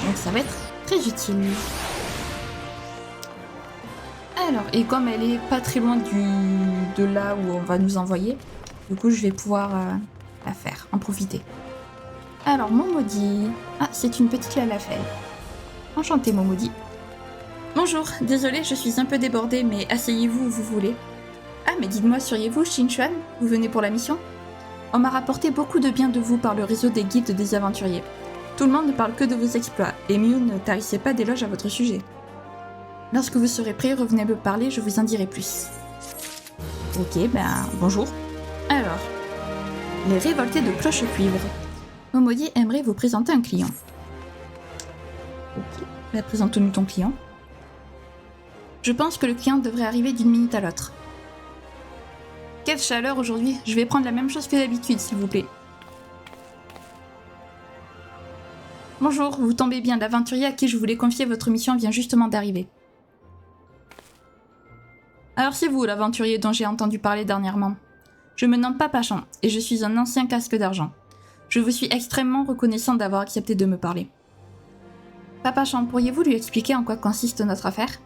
Donc ça va être très utile. Alors, et comme elle est pas très loin de là où on va nous envoyer, du coup je vais pouvoir la faire, en profiter. Alors, Momodi. Ah, c'est une petite Lalafell. Enchantée, Momodi. Bonjour, désolée, je suis un peu débordée, mais asseyez-vous où vous voulez. Ah, mais dites-moi, seriez-vous Shin Chuan? Vous venez pour la mission? On m'a rapporté beaucoup de bien de vous par le réseau des guildes des aventuriers. Tout le monde ne parle que de vos exploits, et Miu ne tarissait pas d'éloges à votre sujet. Lorsque vous serez prêt, revenez me parler, je vous en dirai plus. Ok, bonjour. Alors, les révoltés de Cloche-Cuivre. Momodi aimerait vous présenter un client. Ok, présente-nous ton client. Je pense que le client devrait arriver d'une minute à l'autre. Quelle chaleur aujourd'hui, je vais prendre la même chose que d'habitude, s'il vous plaît. Bonjour, vous tombez bien, l'aventurier à qui je voulais confier votre mission vient justement d'arriver. Alors c'est vous, l'aventurier dont j'ai entendu parler dernièrement. Je me nomme Papachan, et je suis un ancien casque d'argent. Je vous suis extrêmement reconnaissant d'avoir accepté de me parler. Papachan, pourriez-vous lui expliquer en quoi consiste notre affaire?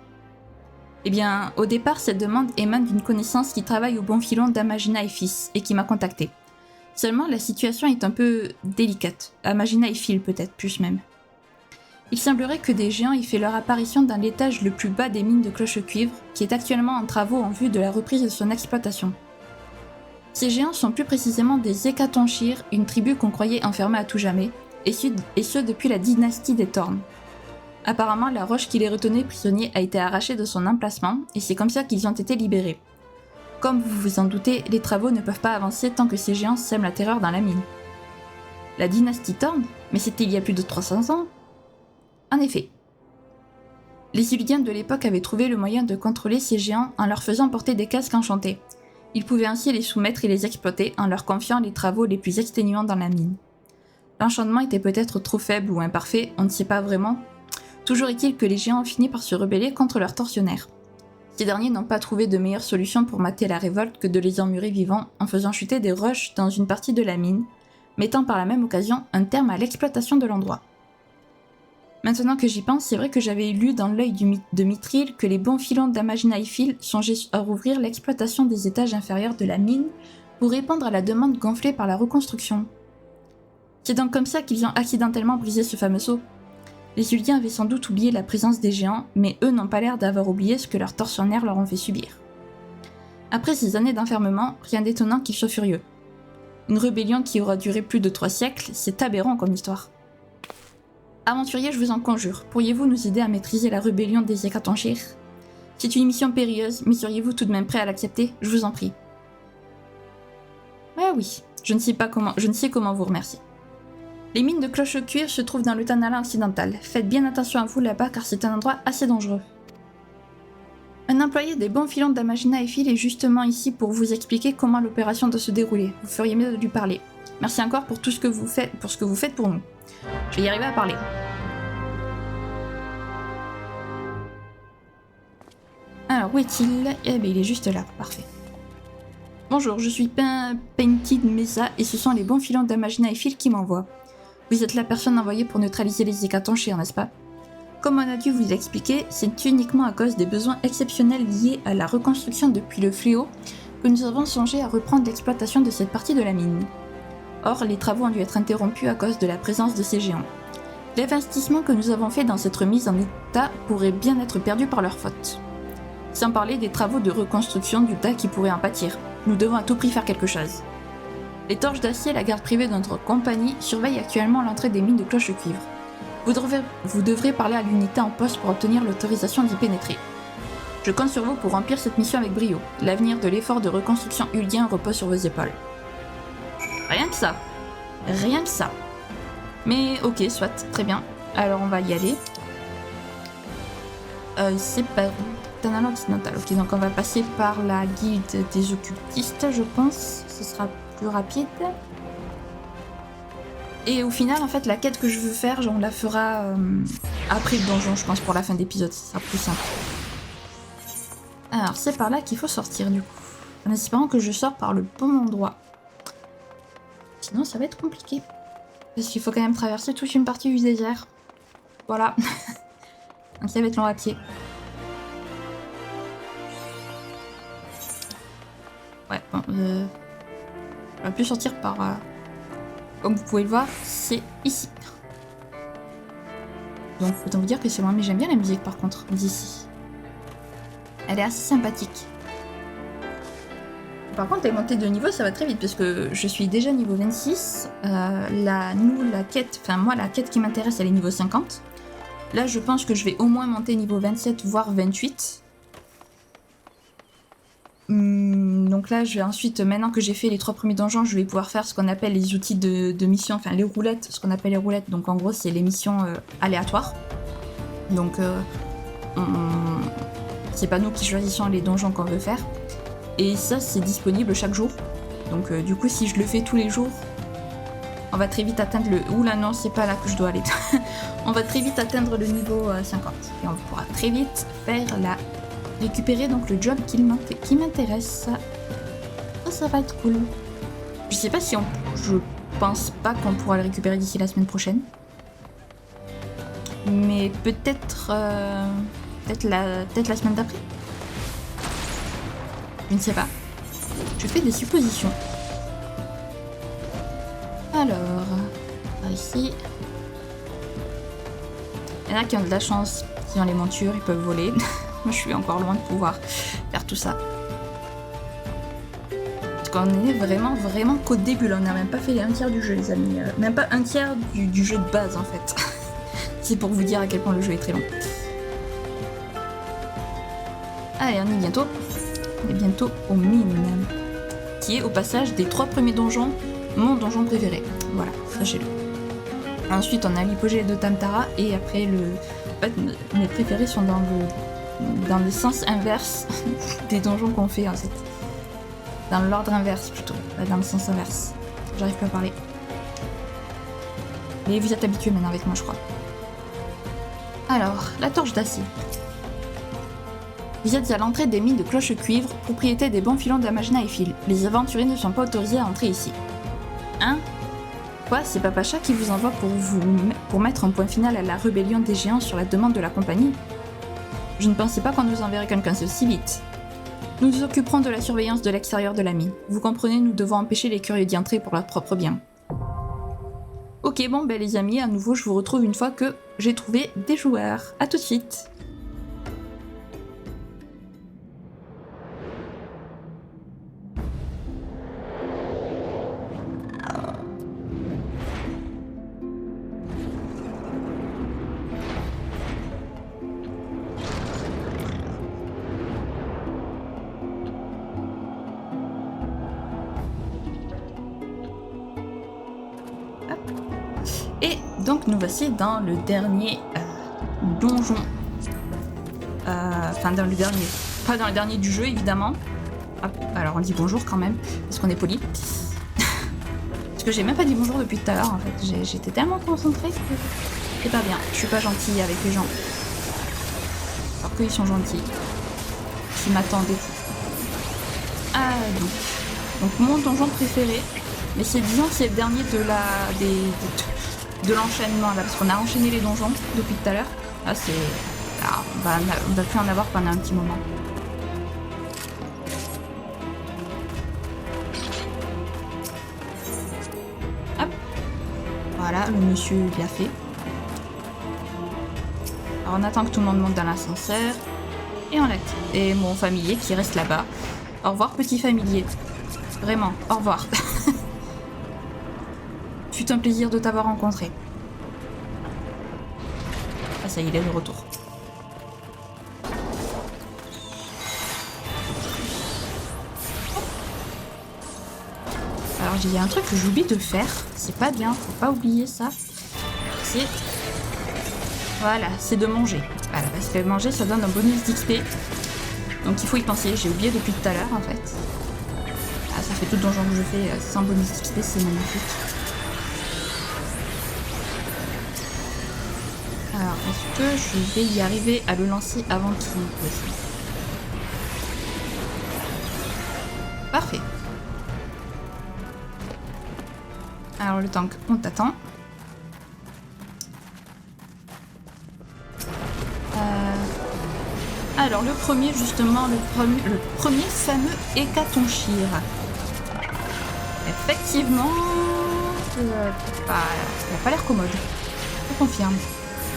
Eh bien, au départ, cette demande émane d'une connaissance qui travaille au bon filon d'Amagina et Fils, et qui m'a contacté. Seulement, la situation est un peu délicate. Amagina et Phil, peut-être, plus même. Il semblerait que des géants aient fait leur apparition dans l'étage le plus bas des mines de Cloche-Cuivre, qui est actuellement en travaux en vue de la reprise de son exploitation. Ces géants sont plus précisément des Hécatonchires, une tribu qu'on croyait enfermée à tout jamais, et ce depuis la dynastie des Thorns. Apparemment, la roche qui les retenait prisonniers a été arrachée de son emplacement, et c'est comme ça qu'ils ont été libérés. Comme vous vous en doutez, les travaux ne peuvent pas avancer tant que ces géants sèment la terreur dans la mine. La dynastie Thorn? Mais c'était il y a plus de 300 ans. En effet. Les Illudiens de l'époque avaient trouvé le moyen de contrôler ces géants en leur faisant porter des casques enchantés. Ils pouvaient ainsi les soumettre et les exploiter en leur confiant les travaux les plus exténuants dans la mine. L'enchantement était peut-être trop faible ou imparfait, on ne sait pas vraiment. Toujours est-il que les géants ont fini par se rebeller contre leurs tortionnaires. Ces derniers n'ont pas trouvé de meilleure solution pour mater la révolte que de les emmurer vivants en faisant chuter des roches dans une partie de la mine, mettant par la même occasion un terme à l'exploitation de l'endroit. Maintenant que j'y pense, c'est vrai que j'avais lu dans l'œil de Mithril que les bons filons d'Amagina et Phil songeaient à rouvrir l'exploitation des étages inférieurs de la mine pour répondre à la demande gonflée par la reconstruction. C'est donc comme ça qu'ils ont accidentellement brisé ce fameux sceau. Les Illudiens avaient sans doute oublié la présence des géants, mais eux n'ont pas l'air d'avoir oublié ce que leurs tortionnaires leur ont fait subir. Après ces années d'enfermement, rien d'étonnant qu'ils soient furieux. Une rébellion qui aura duré plus de 3 siècles, c'est aberrant comme histoire. Aventurier, je vous en conjure, pourriez-vous nous aider à maîtriser la rébellion des Hécatonchires? C'est une mission périlleuse, mais seriez-vous tout de même prêt à l'accepter? Je vous en prie. Ah oui, je ne sais comment vous remercier. Les mines de Cloche-Cuivre se trouvent dans le Tanala occidental. Faites bien attention à vous là-bas car c'est un endroit assez dangereux. Un employé des bons filons d'Amagina et Phil est justement ici pour vous expliquer comment l'opération doit se dérouler. Vous feriez mieux de lui parler. Merci encore pour tout ce que vous faites, pour nous. Je vais y arriver à parler. Alors, où est-il? Eh bien, il est juste là. Parfait. Bonjour, je suis Painted Mesa et ce sont les bons filons d'Amagina et Phil qui m'envoient. Vous êtes la personne envoyée pour neutraliser les Hécatonchires, n'est-ce pas? Comme on a dû vous expliquer, c'est uniquement à cause des besoins exceptionnels liés à la reconstruction depuis le fléau que nous avons songé à reprendre l'exploitation de cette partie de la mine. Or, les travaux ont dû être interrompus à cause de la présence de ces géants. L'investissement que nous avons fait dans cette remise en état pourrait bien être perdu par leur faute. Sans parler des travaux de reconstruction du tas qui pourraient en pâtir. Nous devons à tout prix faire quelque chose. Les torches d'acier et la garde privée de notre compagnie surveillent actuellement l'entrée des mines de Cloche-Cuivre. Vous devrez parler à l'unité en poste pour obtenir l'autorisation d'y pénétrer. Je compte sur vous pour remplir cette mission avec brio. L'avenir de l'effort de reconstruction uldien repose sur vos épaules. Rien que ça. Rien que ça. Mais ok, soit, très bien. Alors on va y aller. C'est pas Tanala occidental. Ok, donc on va passer par la guilde des occultistes, je pense. Ce sera plus rapide. Et au final, en fait, la quête que je veux faire, on la fera après le donjon, je pense, pour la fin d'épisode. Ça sera plus simple. Alors, c'est par là qu'il faut sortir, du coup. En espérant que je sors par le bon endroit. Sinon, ça va être compliqué. Parce qu'il faut quand même traverser toute une partie du désert. Voilà. Donc ça va être long à pied. Ouais, bon, on va plus sortir par... Comme vous pouvez le voir, c'est ici. Donc autant vous dire que c'est loin, mais j'aime bien la musique par contre, d'ici. Elle est assez sympathique. Par contre, les montées de niveau, ça va très vite parce que je suis déjà niveau 26. La quête, enfin moi, la quête qui m'intéresse, elle est niveau 50. Là, je pense que je vais au moins monter niveau 27, voire 28. Donc là, je vais ensuite, maintenant que j'ai fait les 3 premiers donjons, je vais pouvoir faire ce qu'on appelle les outils de mission, enfin les roulettes, ce qu'on appelle les roulettes. Donc en gros, c'est les missions aléatoires. Donc c'est pas nous qui choisissons les donjons qu'on veut faire. Et ça, c'est disponible chaque jour. Donc du coup, si je le fais tous les jours, on va très vite atteindre le... Oula non, c'est pas là que je dois aller. On va très vite atteindre le niveau 50. Et on pourra très vite faire récupérer donc le job qui m'intéresse. Ça va être cool. Je sais pas si je pense pas qu'on pourra le récupérer d'ici la semaine prochaine. Mais peut-être la semaine d'après. Je ne sais pas. Je fais des suppositions. Alors, par ici. Il y en a qui ont de la chance, qui ont les montures, ils peuvent voler. Moi, je suis encore loin de pouvoir faire tout ça. Parce qu'on est vraiment qu'au début, là. On n'a même pas fait les 1/3 du jeu, les amis. Même pas 1/3 du jeu de base, en fait. C'est pour vous dire à quel point le jeu est très long. Allez, on est bientôt. On est bientôt au mine. Qui est au passage des 3 premiers donjons, mon donjon préféré. Voilà, sachez-le. Ensuite, on a l'hypogée de Tamtara et après, en fait, mes préférés sont dans le sens inverse des donjons qu'on fait en fait. Dans l'ordre inverse plutôt, pas dans le sens inverse. J'arrive pas à parler. Mais vous êtes habitués maintenant avec moi, je crois. Alors, la torche d'acier. Vous êtes à l'entrée des mines de cloche-cuivre, propriété des bons filons d'Amagina et Phil. Les aventuriers ne sont pas autorisés à entrer ici. Hein? Quoi? C'est Papacha qui vous envoie pour mettre un point final à la rébellion des géants sur la demande de la compagnie? Je ne pensais pas qu'on nous enverrait quelqu'un si vite. Nous nous occuperons de la surveillance de l'extérieur de la mine. Vous comprenez, nous devons empêcher les curieux d'y entrer pour leur propre bien. Ok, bon, ben les amis, à nouveau, je vous retrouve une fois que j'ai trouvé des joueurs. À tout de suite. Et donc nous voici dans le dernier donjon. Enfin dans le dernier. Pas dans le dernier du jeu évidemment. Hop, alors on dit bonjour quand même, parce qu'on est poli. Parce que j'ai même pas dit bonjour depuis tout à l'heure en fait. J'étais tellement concentrée que c'est pas bien. Je suis pas gentille avec les gens. Alors qu'ils sont gentils. Ils m'attendent et tout. Ah donc mon donjon préféré. Mais c'est disons que c'est le dernier de l'enchaînement là, parce qu'on a enchaîné les donjons depuis tout à l'heure. Là c'est. Alors, on va plus en avoir pendant un petit moment. Hop. Voilà, le monsieur il a fait. Alors on attend que tout le monde monte dans l'ascenseur. Et on l'active. Et mon familier qui reste là-bas. Au revoir petit familier. Vraiment, au revoir. Fut un plaisir de t'avoir rencontré. Ah ça y est, il est de retour. Alors il y a un truc que j'oublie de faire. C'est pas bien, faut pas oublier ça. C'est... Voilà, c'est de manger. Voilà, parce que manger ça donne un bonus d'XP. Donc il faut y penser, j'ai oublié depuis tout à l'heure en fait. Ah, ça fait tout le donjon que je fais sans bonus d'XP, c'est magnifique. Alors, est-ce que je vais y arriver à le lancer avant qu'il pose? Parfait. Alors, le tank, on t'attend. Alors, le premier, justement, le premier fameux Hécatonchire. Effectivement, il n'a pas l'air commode. Je confirme.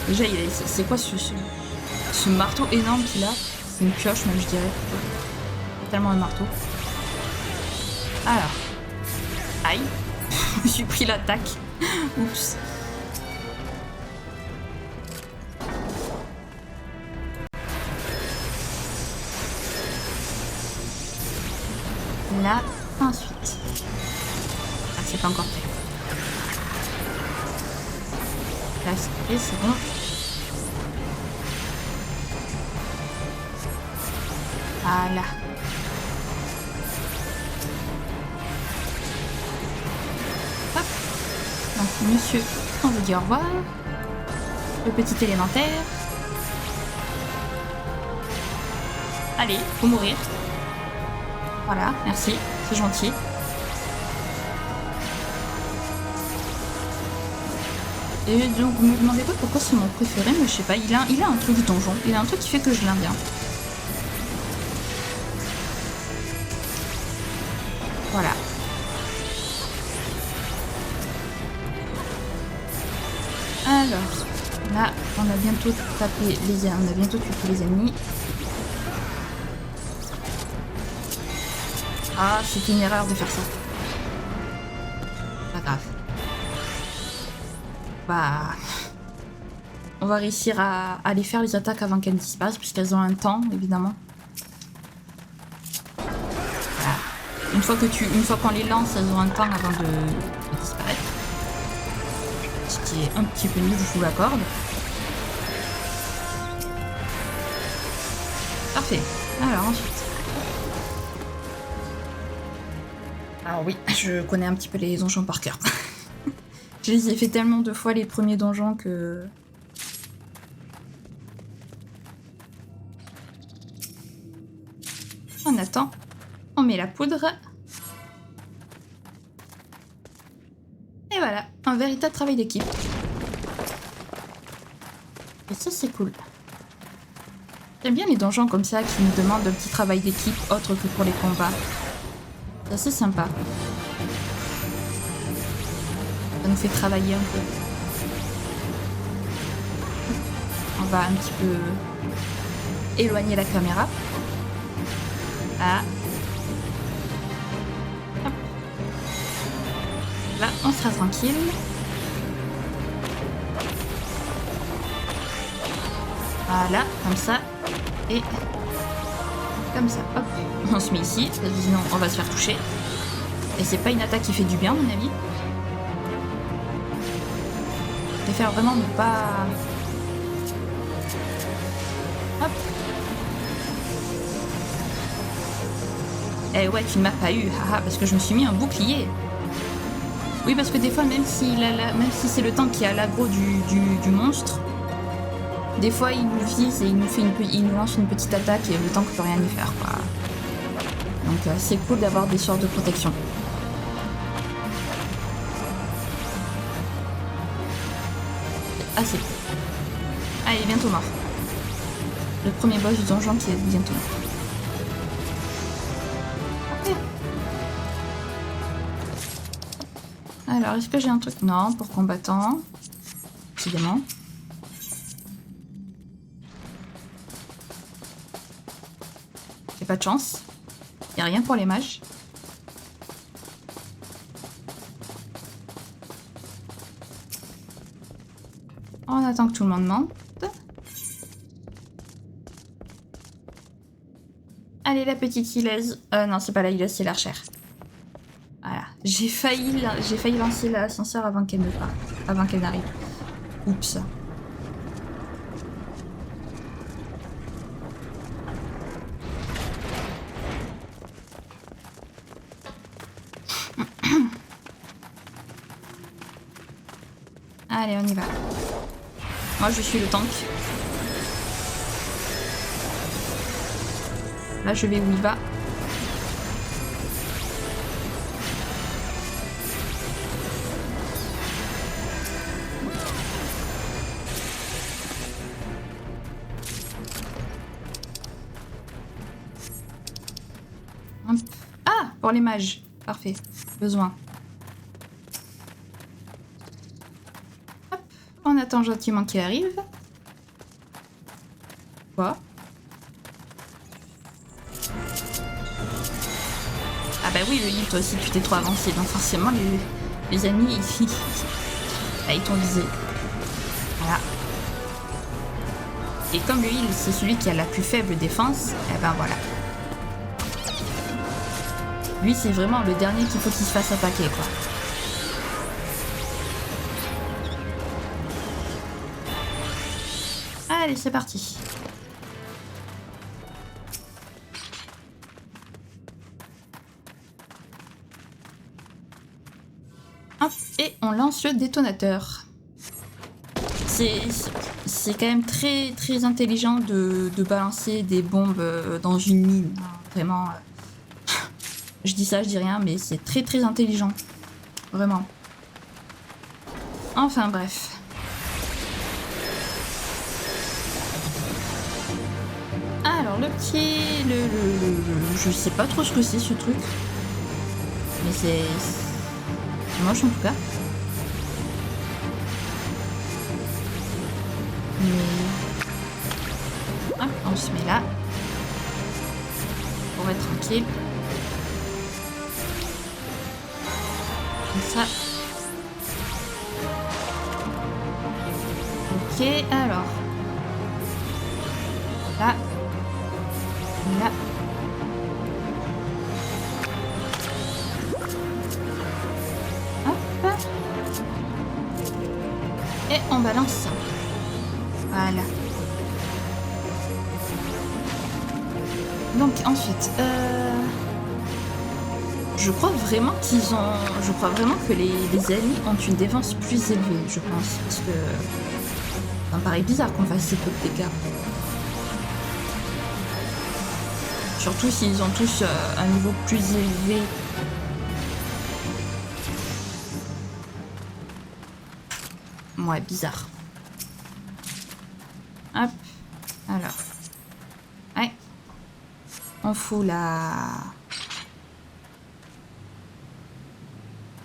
Déjà, c'est quoi ce marteau énorme qu'il a? C'est une pioche même, je dirais. Tellement un marteau. Alors. Aïe. Je me suis pris l'attaque. Oups. Là, ensuite. Ah, c'est pas encore fait. Là, c'est bon. Voilà. Hop. Donc, monsieur, on vous dit au revoir. Le petit élémentaire. Allez, faut mourir. Voilà, merci, c'est gentil. Et donc, vous me demandez pas pourquoi c'est mon préféré, mais je sais pas, il a un truc donjon. Il a un truc qui fait que je l'aime bien. Voilà. Alors, là, on a bientôt tapé les ennemis. On a bientôt tué les ennemis. Ah, c'était une erreur de faire ça. Pas grave. Bah... On va réussir à aller faire les attaques avant qu'elles disparaissent, puisqu'elles ont un temps, évidemment. Voilà. Une fois qu'on les lance, elles ont un temps avant de disparaître. Ce qui est un petit peu nul, je vous l'accorde. Parfait. Alors ensuite. Alors oui, je connais un petit peu les donjons par cœur. Je les ai fait tellement de fois les premiers donjons que... On attend. On met la poudre. Et voilà, un véritable travail d'équipe. Et ça, c'est cool. J'aime bien les donjons comme ça qui nous demandent un petit travail d'équipe autre que pour les combats. C'est assez sympa. Ça nous fait travailler un peu. On va un petit peu éloigner la caméra. Ah. Hop. Là, on sera tranquille. Voilà, comme ça. Et comme ça. Hop. On se met ici. Sinon, on va se faire toucher. Et c'est pas une attaque qui fait du bien, à mon avis. Je préfère vraiment ne pas... Hop. Eh ouais, tu ne m'as pas eu, haha, parce que je me suis mis un bouclier. Oui, parce que des fois, même si c'est le tank qui a l'aggro du monstre, des fois il nous vise et il nous lance une petite attaque et le tank peut rien y faire, quoi. Donc c'est cool d'avoir des sortes de protection. Ah, c'est cool. Ah, il est bientôt mort. Le premier boss du donjon qui est bientôt mort. Alors, est-ce que j'ai un truc? Non, pour combattant. Décidément. J'ai pas de chance. Y'a rien pour les mages. On attend que tout le monde monte. Allez, la petite Ilaise. Non, c'est pas la Ilaise, c'est l'archère. Voilà. J'ai failli lancer l'ascenseur avant qu'elle ne parte. Avant qu'elle n'arrive. Oups. Allez, on y va. Moi, je suis le tank. Là, je vais où il va. Ah, pour les mages. Parfait. Besoin. Hop. On attend gentiment qu'il arrive. Quoi? Ah bah oui, le heal, toi aussi, tu t'es trop avancé. Donc forcément, les ennemis, ils t'ont visé. Voilà. Et comme le heal, c'est celui qui a la plus faible défense, et ben voilà. Lui, c'est vraiment le dernier qu'il faut qu'il se fasse attaquer, quoi. Allez, c'est parti. Hop, et on lance le détonateur. C'est quand même très très intelligent de balancer des bombes dans une mine. Vraiment. Je dis ça, je dis rien, mais c'est très très intelligent. Vraiment. Enfin bref. Alors le petit... je sais pas trop ce que c'est ce truc. Mais c'est moche en tout cas. Mais... hop, on se met là. Pour être tranquille. Comme ça. Ok, alors. Là. Là. Hop. Et on balance ça. Voilà. Donc ensuite, je crois vraiment que les ennemis ont une défense plus élevée, je pense, parce que ça me paraît bizarre qu'on fasse si peu de dégâts. Surtout s'ils ont tous un niveau plus élevé. Ouais, bizarre. Hop, alors. Ouais. On fout la...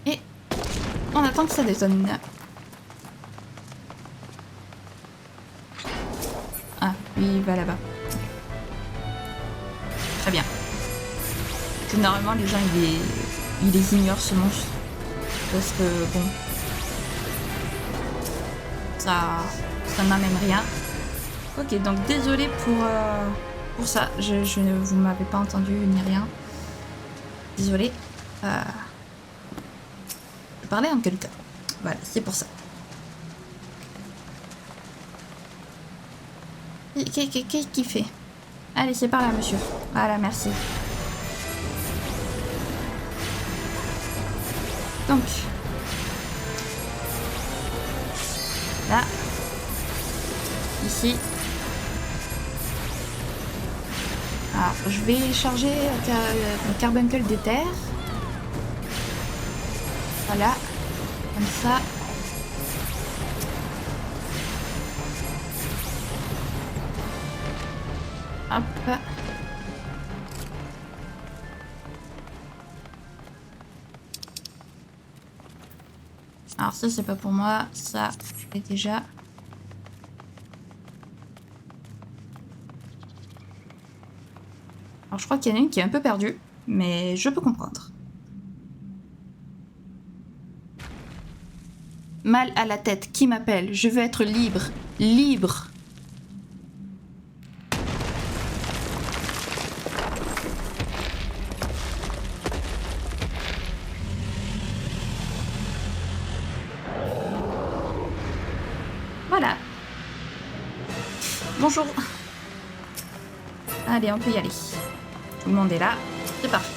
Et on attend que ça détonne. Ah, oui, il va là-bas. Très bien. Que normalement, les gens, ils les ignorent, ce monstre. Parce que, bon... Ça n'amène rien. Ok, donc désolé pour ça. Vous m'avez pas entendu ni rien. Désolé. Je parlais en quelqu'un. Voilà, c'est pour ça. Qu'est-ce qu'il fait? Allez, c'est par là, monsieur. Voilà, merci. Donc. Là. Ici. Alors, je vais charger le carbuncle d'éther. Voilà. Comme ça. Hop. Alors ça, c'est pas pour moi. Ça, je l'ai déjà. Alors je crois qu'il y en a une qui est un peu perdue, mais je peux comprendre. Mal à la tête, qui m'appelle? Je veux être libre. Libre. Voilà. Bonjour. Allez, on peut y aller. Tout le monde est là. C'est parfait.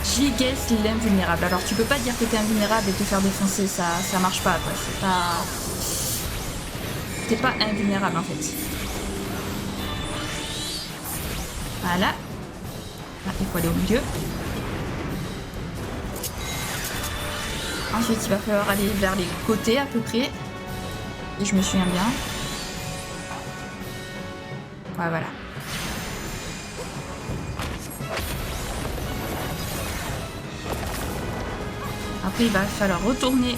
Gigas l'invulnérable. Alors tu peux pas dire que t'es invulnérable et te faire défoncer, ça marche pas quoi. C'est pas... T'es pas invulnérable en fait. Voilà. Là, il faut aller au milieu. Ensuite il va falloir aller vers les côtés à peu près. Et je me souviens bien. Ouais, voilà. Après, il va falloir retourner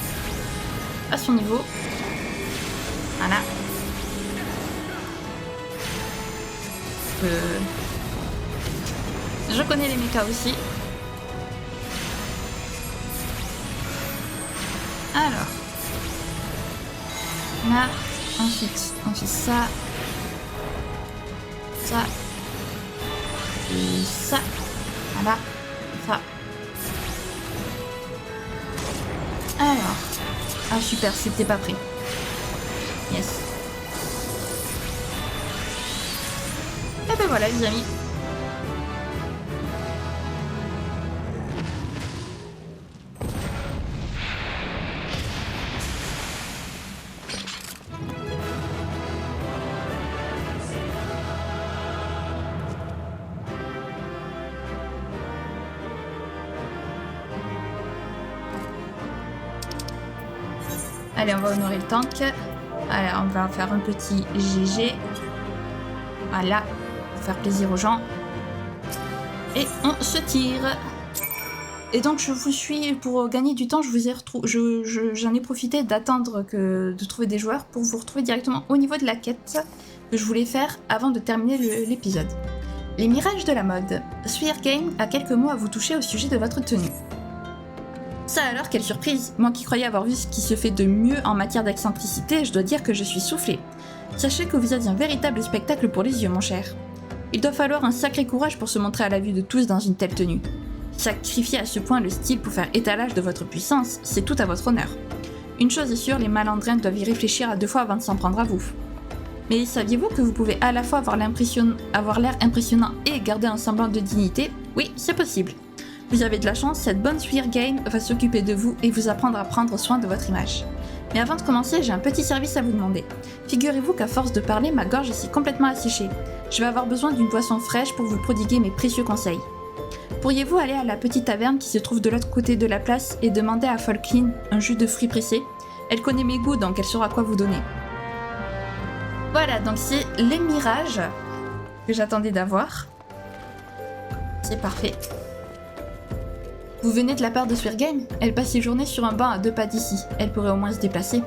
à son niveau. Voilà. Je connais les mechas aussi. Alors. Là. Ensuite, on fait ça. Ça. Et ça. Voilà. Ça. Alors. Ah super, c'était pas pris. Yes. Et ben voilà les amis. Allez, on va honorer le tank. Allez, on va faire un petit GG. Voilà, pour faire plaisir aux gens. Et on se tire. Et donc je vous suis, pour gagner du temps, j'en ai profité d'attendre de trouver des joueurs pour vous retrouver directement au niveau de la quête que je voulais faire avant de terminer l'épisode. Les mirages de la mode. Sphere Game a quelques mots à vous toucher au sujet de votre tenue. Ça alors, quelle surprise! Moi qui croyais avoir vu ce qui se fait de mieux en matière d'excentricité, je dois dire que je suis soufflée. Sachez que vous êtes un véritable spectacle pour les yeux, mon cher. Il doit falloir un sacré courage pour se montrer à la vue de tous dans une telle tenue. Sacrifier à ce point le style pour faire étalage de votre puissance, c'est tout à votre honneur. Une chose est sûre, les malandrins doivent y réfléchir à deux fois avant de s'en prendre à vous. Mais saviez-vous que vous pouvez à la fois avoir l'air impressionnant et garder un semblant de dignité? Oui, c'est possible. Vous avez de la chance, cette bonne Sphere Game va s'occuper de vous et vous apprendre à prendre soin de votre image. Mais avant de commencer, j'ai un petit service à vous demander. Figurez-vous qu'à force de parler, ma gorge s'est complètement asséchée. Je vais avoir besoin d'une boisson fraîche pour vous prodiguer mes précieux conseils. Pourriez-vous aller à la petite taverne qui se trouve de l'autre côté de la place et demander à Folklin un jus de fruits pressés? Elle connaît mes goûts, donc elle saura quoi vous donner. Voilà, donc c'est les mirages que j'attendais d'avoir. C'est parfait. Vous venez de la part de Sphere Game? Elle passe ses journées sur un banc à 2 pas d'ici. Elle pourrait au moins se déplacer.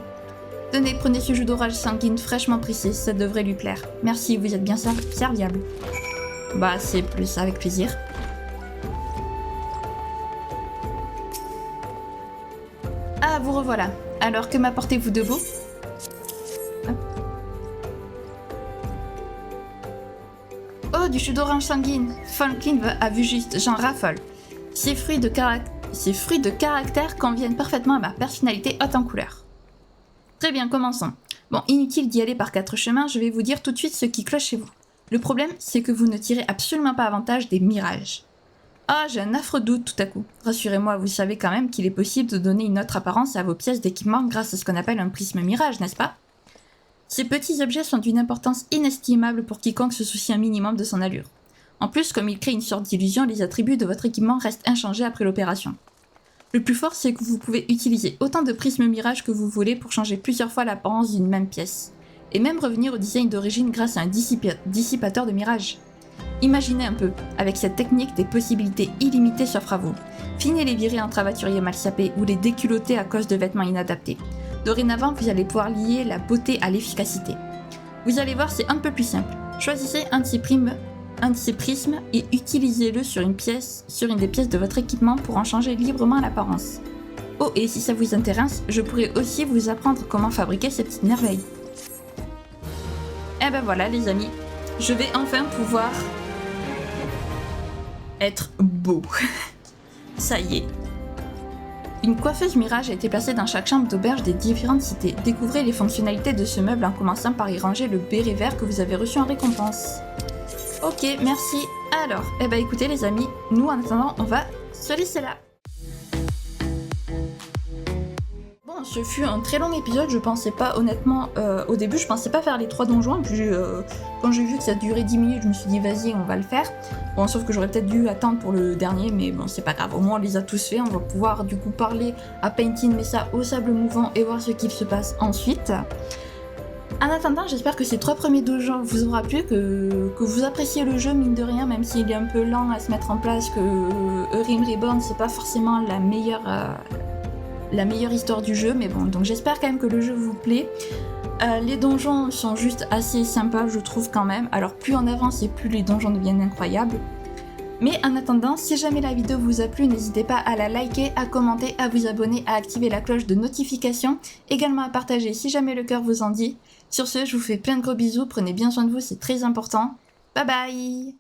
Tenez, prenez ce jus d'orage sanguine fraîchement pressé, ça devrait lui plaire. Merci, vous êtes bien serviable. Bah, c'est plus avec plaisir. Ah, vous revoilà. Alors, que m'apportez-vous de beau? Oh, du jus d'orange sanguine. Folklin a vu juste, j'en raffole. Ces fruits de caractère conviennent parfaitement à ma personnalité haute en couleurs. Très bien, commençons. Bon, inutile d'y aller par 4 chemins, je vais vous dire tout de suite ce qui cloche chez vous. Le problème, c'est que vous ne tirez absolument pas avantage des mirages. Ah, j'ai un affreux doute tout à coup. Rassurez-moi, vous savez quand même qu'il est possible de donner une autre apparence à vos pièces d'équipement grâce à ce qu'on appelle un prisme mirage, n'est-ce pas? Ces petits objets sont d'une importance inestimable pour quiconque se soucie un minimum de son allure. En plus, comme ils créent une sorte d'illusion, les attributs de votre équipement restent inchangés après l'opération. Le plus fort, c'est que vous pouvez utiliser autant de prismes mirage que vous voulez pour changer plusieurs fois l'apparence d'une même pièce, et même revenir au design d'origine grâce à un dissipateur de mirage. Imaginez un peu, avec cette technique, des possibilités illimitées s'offrent à vous. Fini les virer entre aventuriers mal sapés ou les déculottés à cause de vêtements inadaptés. Dorénavant, vous allez pouvoir lier la beauté à l'efficacité. Vous allez voir, c'est un peu plus simple. Choisissez un de ces prismes et utilisez-le sur une des pièces de votre équipement pour en changer librement l'apparence. Oh, et si ça vous intéresse, je pourrais aussi vous apprendre comment fabriquer ces petites merveilles. Et ben voilà les amis, je vais enfin pouvoir être beau. Ça y est. Une coiffeuse mirage a été placée dans chaque chambre d'auberge des différentes cités. Découvrez les fonctionnalités de ce meuble en commençant par y ranger le béret vert que vous avez reçu en récompense. Ok, merci. Alors, eh ben écoutez les amis, nous en attendant, on va se laisser là. Bon, ce fut un très long épisode, je pensais pas, honnêtement, au début je pensais pas faire les 3 donjons, puis quand j'ai vu que ça durait 10 minutes, je me suis dit vas-y, on va le faire. Bon, sauf que j'aurais peut-être dû attendre pour le dernier, mais bon, c'est pas grave, au moins on les a tous faits, on va pouvoir du coup parler à Painting Mesa au sable mouvant et voir ce qu'il se passe ensuite. En attendant, j'espère que ces 3 premiers donjons vous aura plu, que vous appréciez le jeu mine de rien, même s'il est un peu lent à se mettre en place, que Eurim Reborn c'est pas forcément la meilleure histoire du jeu, mais bon, donc j'espère quand même que le jeu vous plaît. Les donjons sont juste assez sympas, je trouve quand même. Alors plus on avance et plus les donjons deviennent incroyables. Mais en attendant, si jamais la vidéo vous a plu, n'hésitez pas à la liker, à commenter, à vous abonner, à activer la cloche de notification, également à partager si jamais le cœur vous en dit. Sur ce, je vous fais plein de gros bisous, prenez bien soin de vous, c'est très important. Bye bye!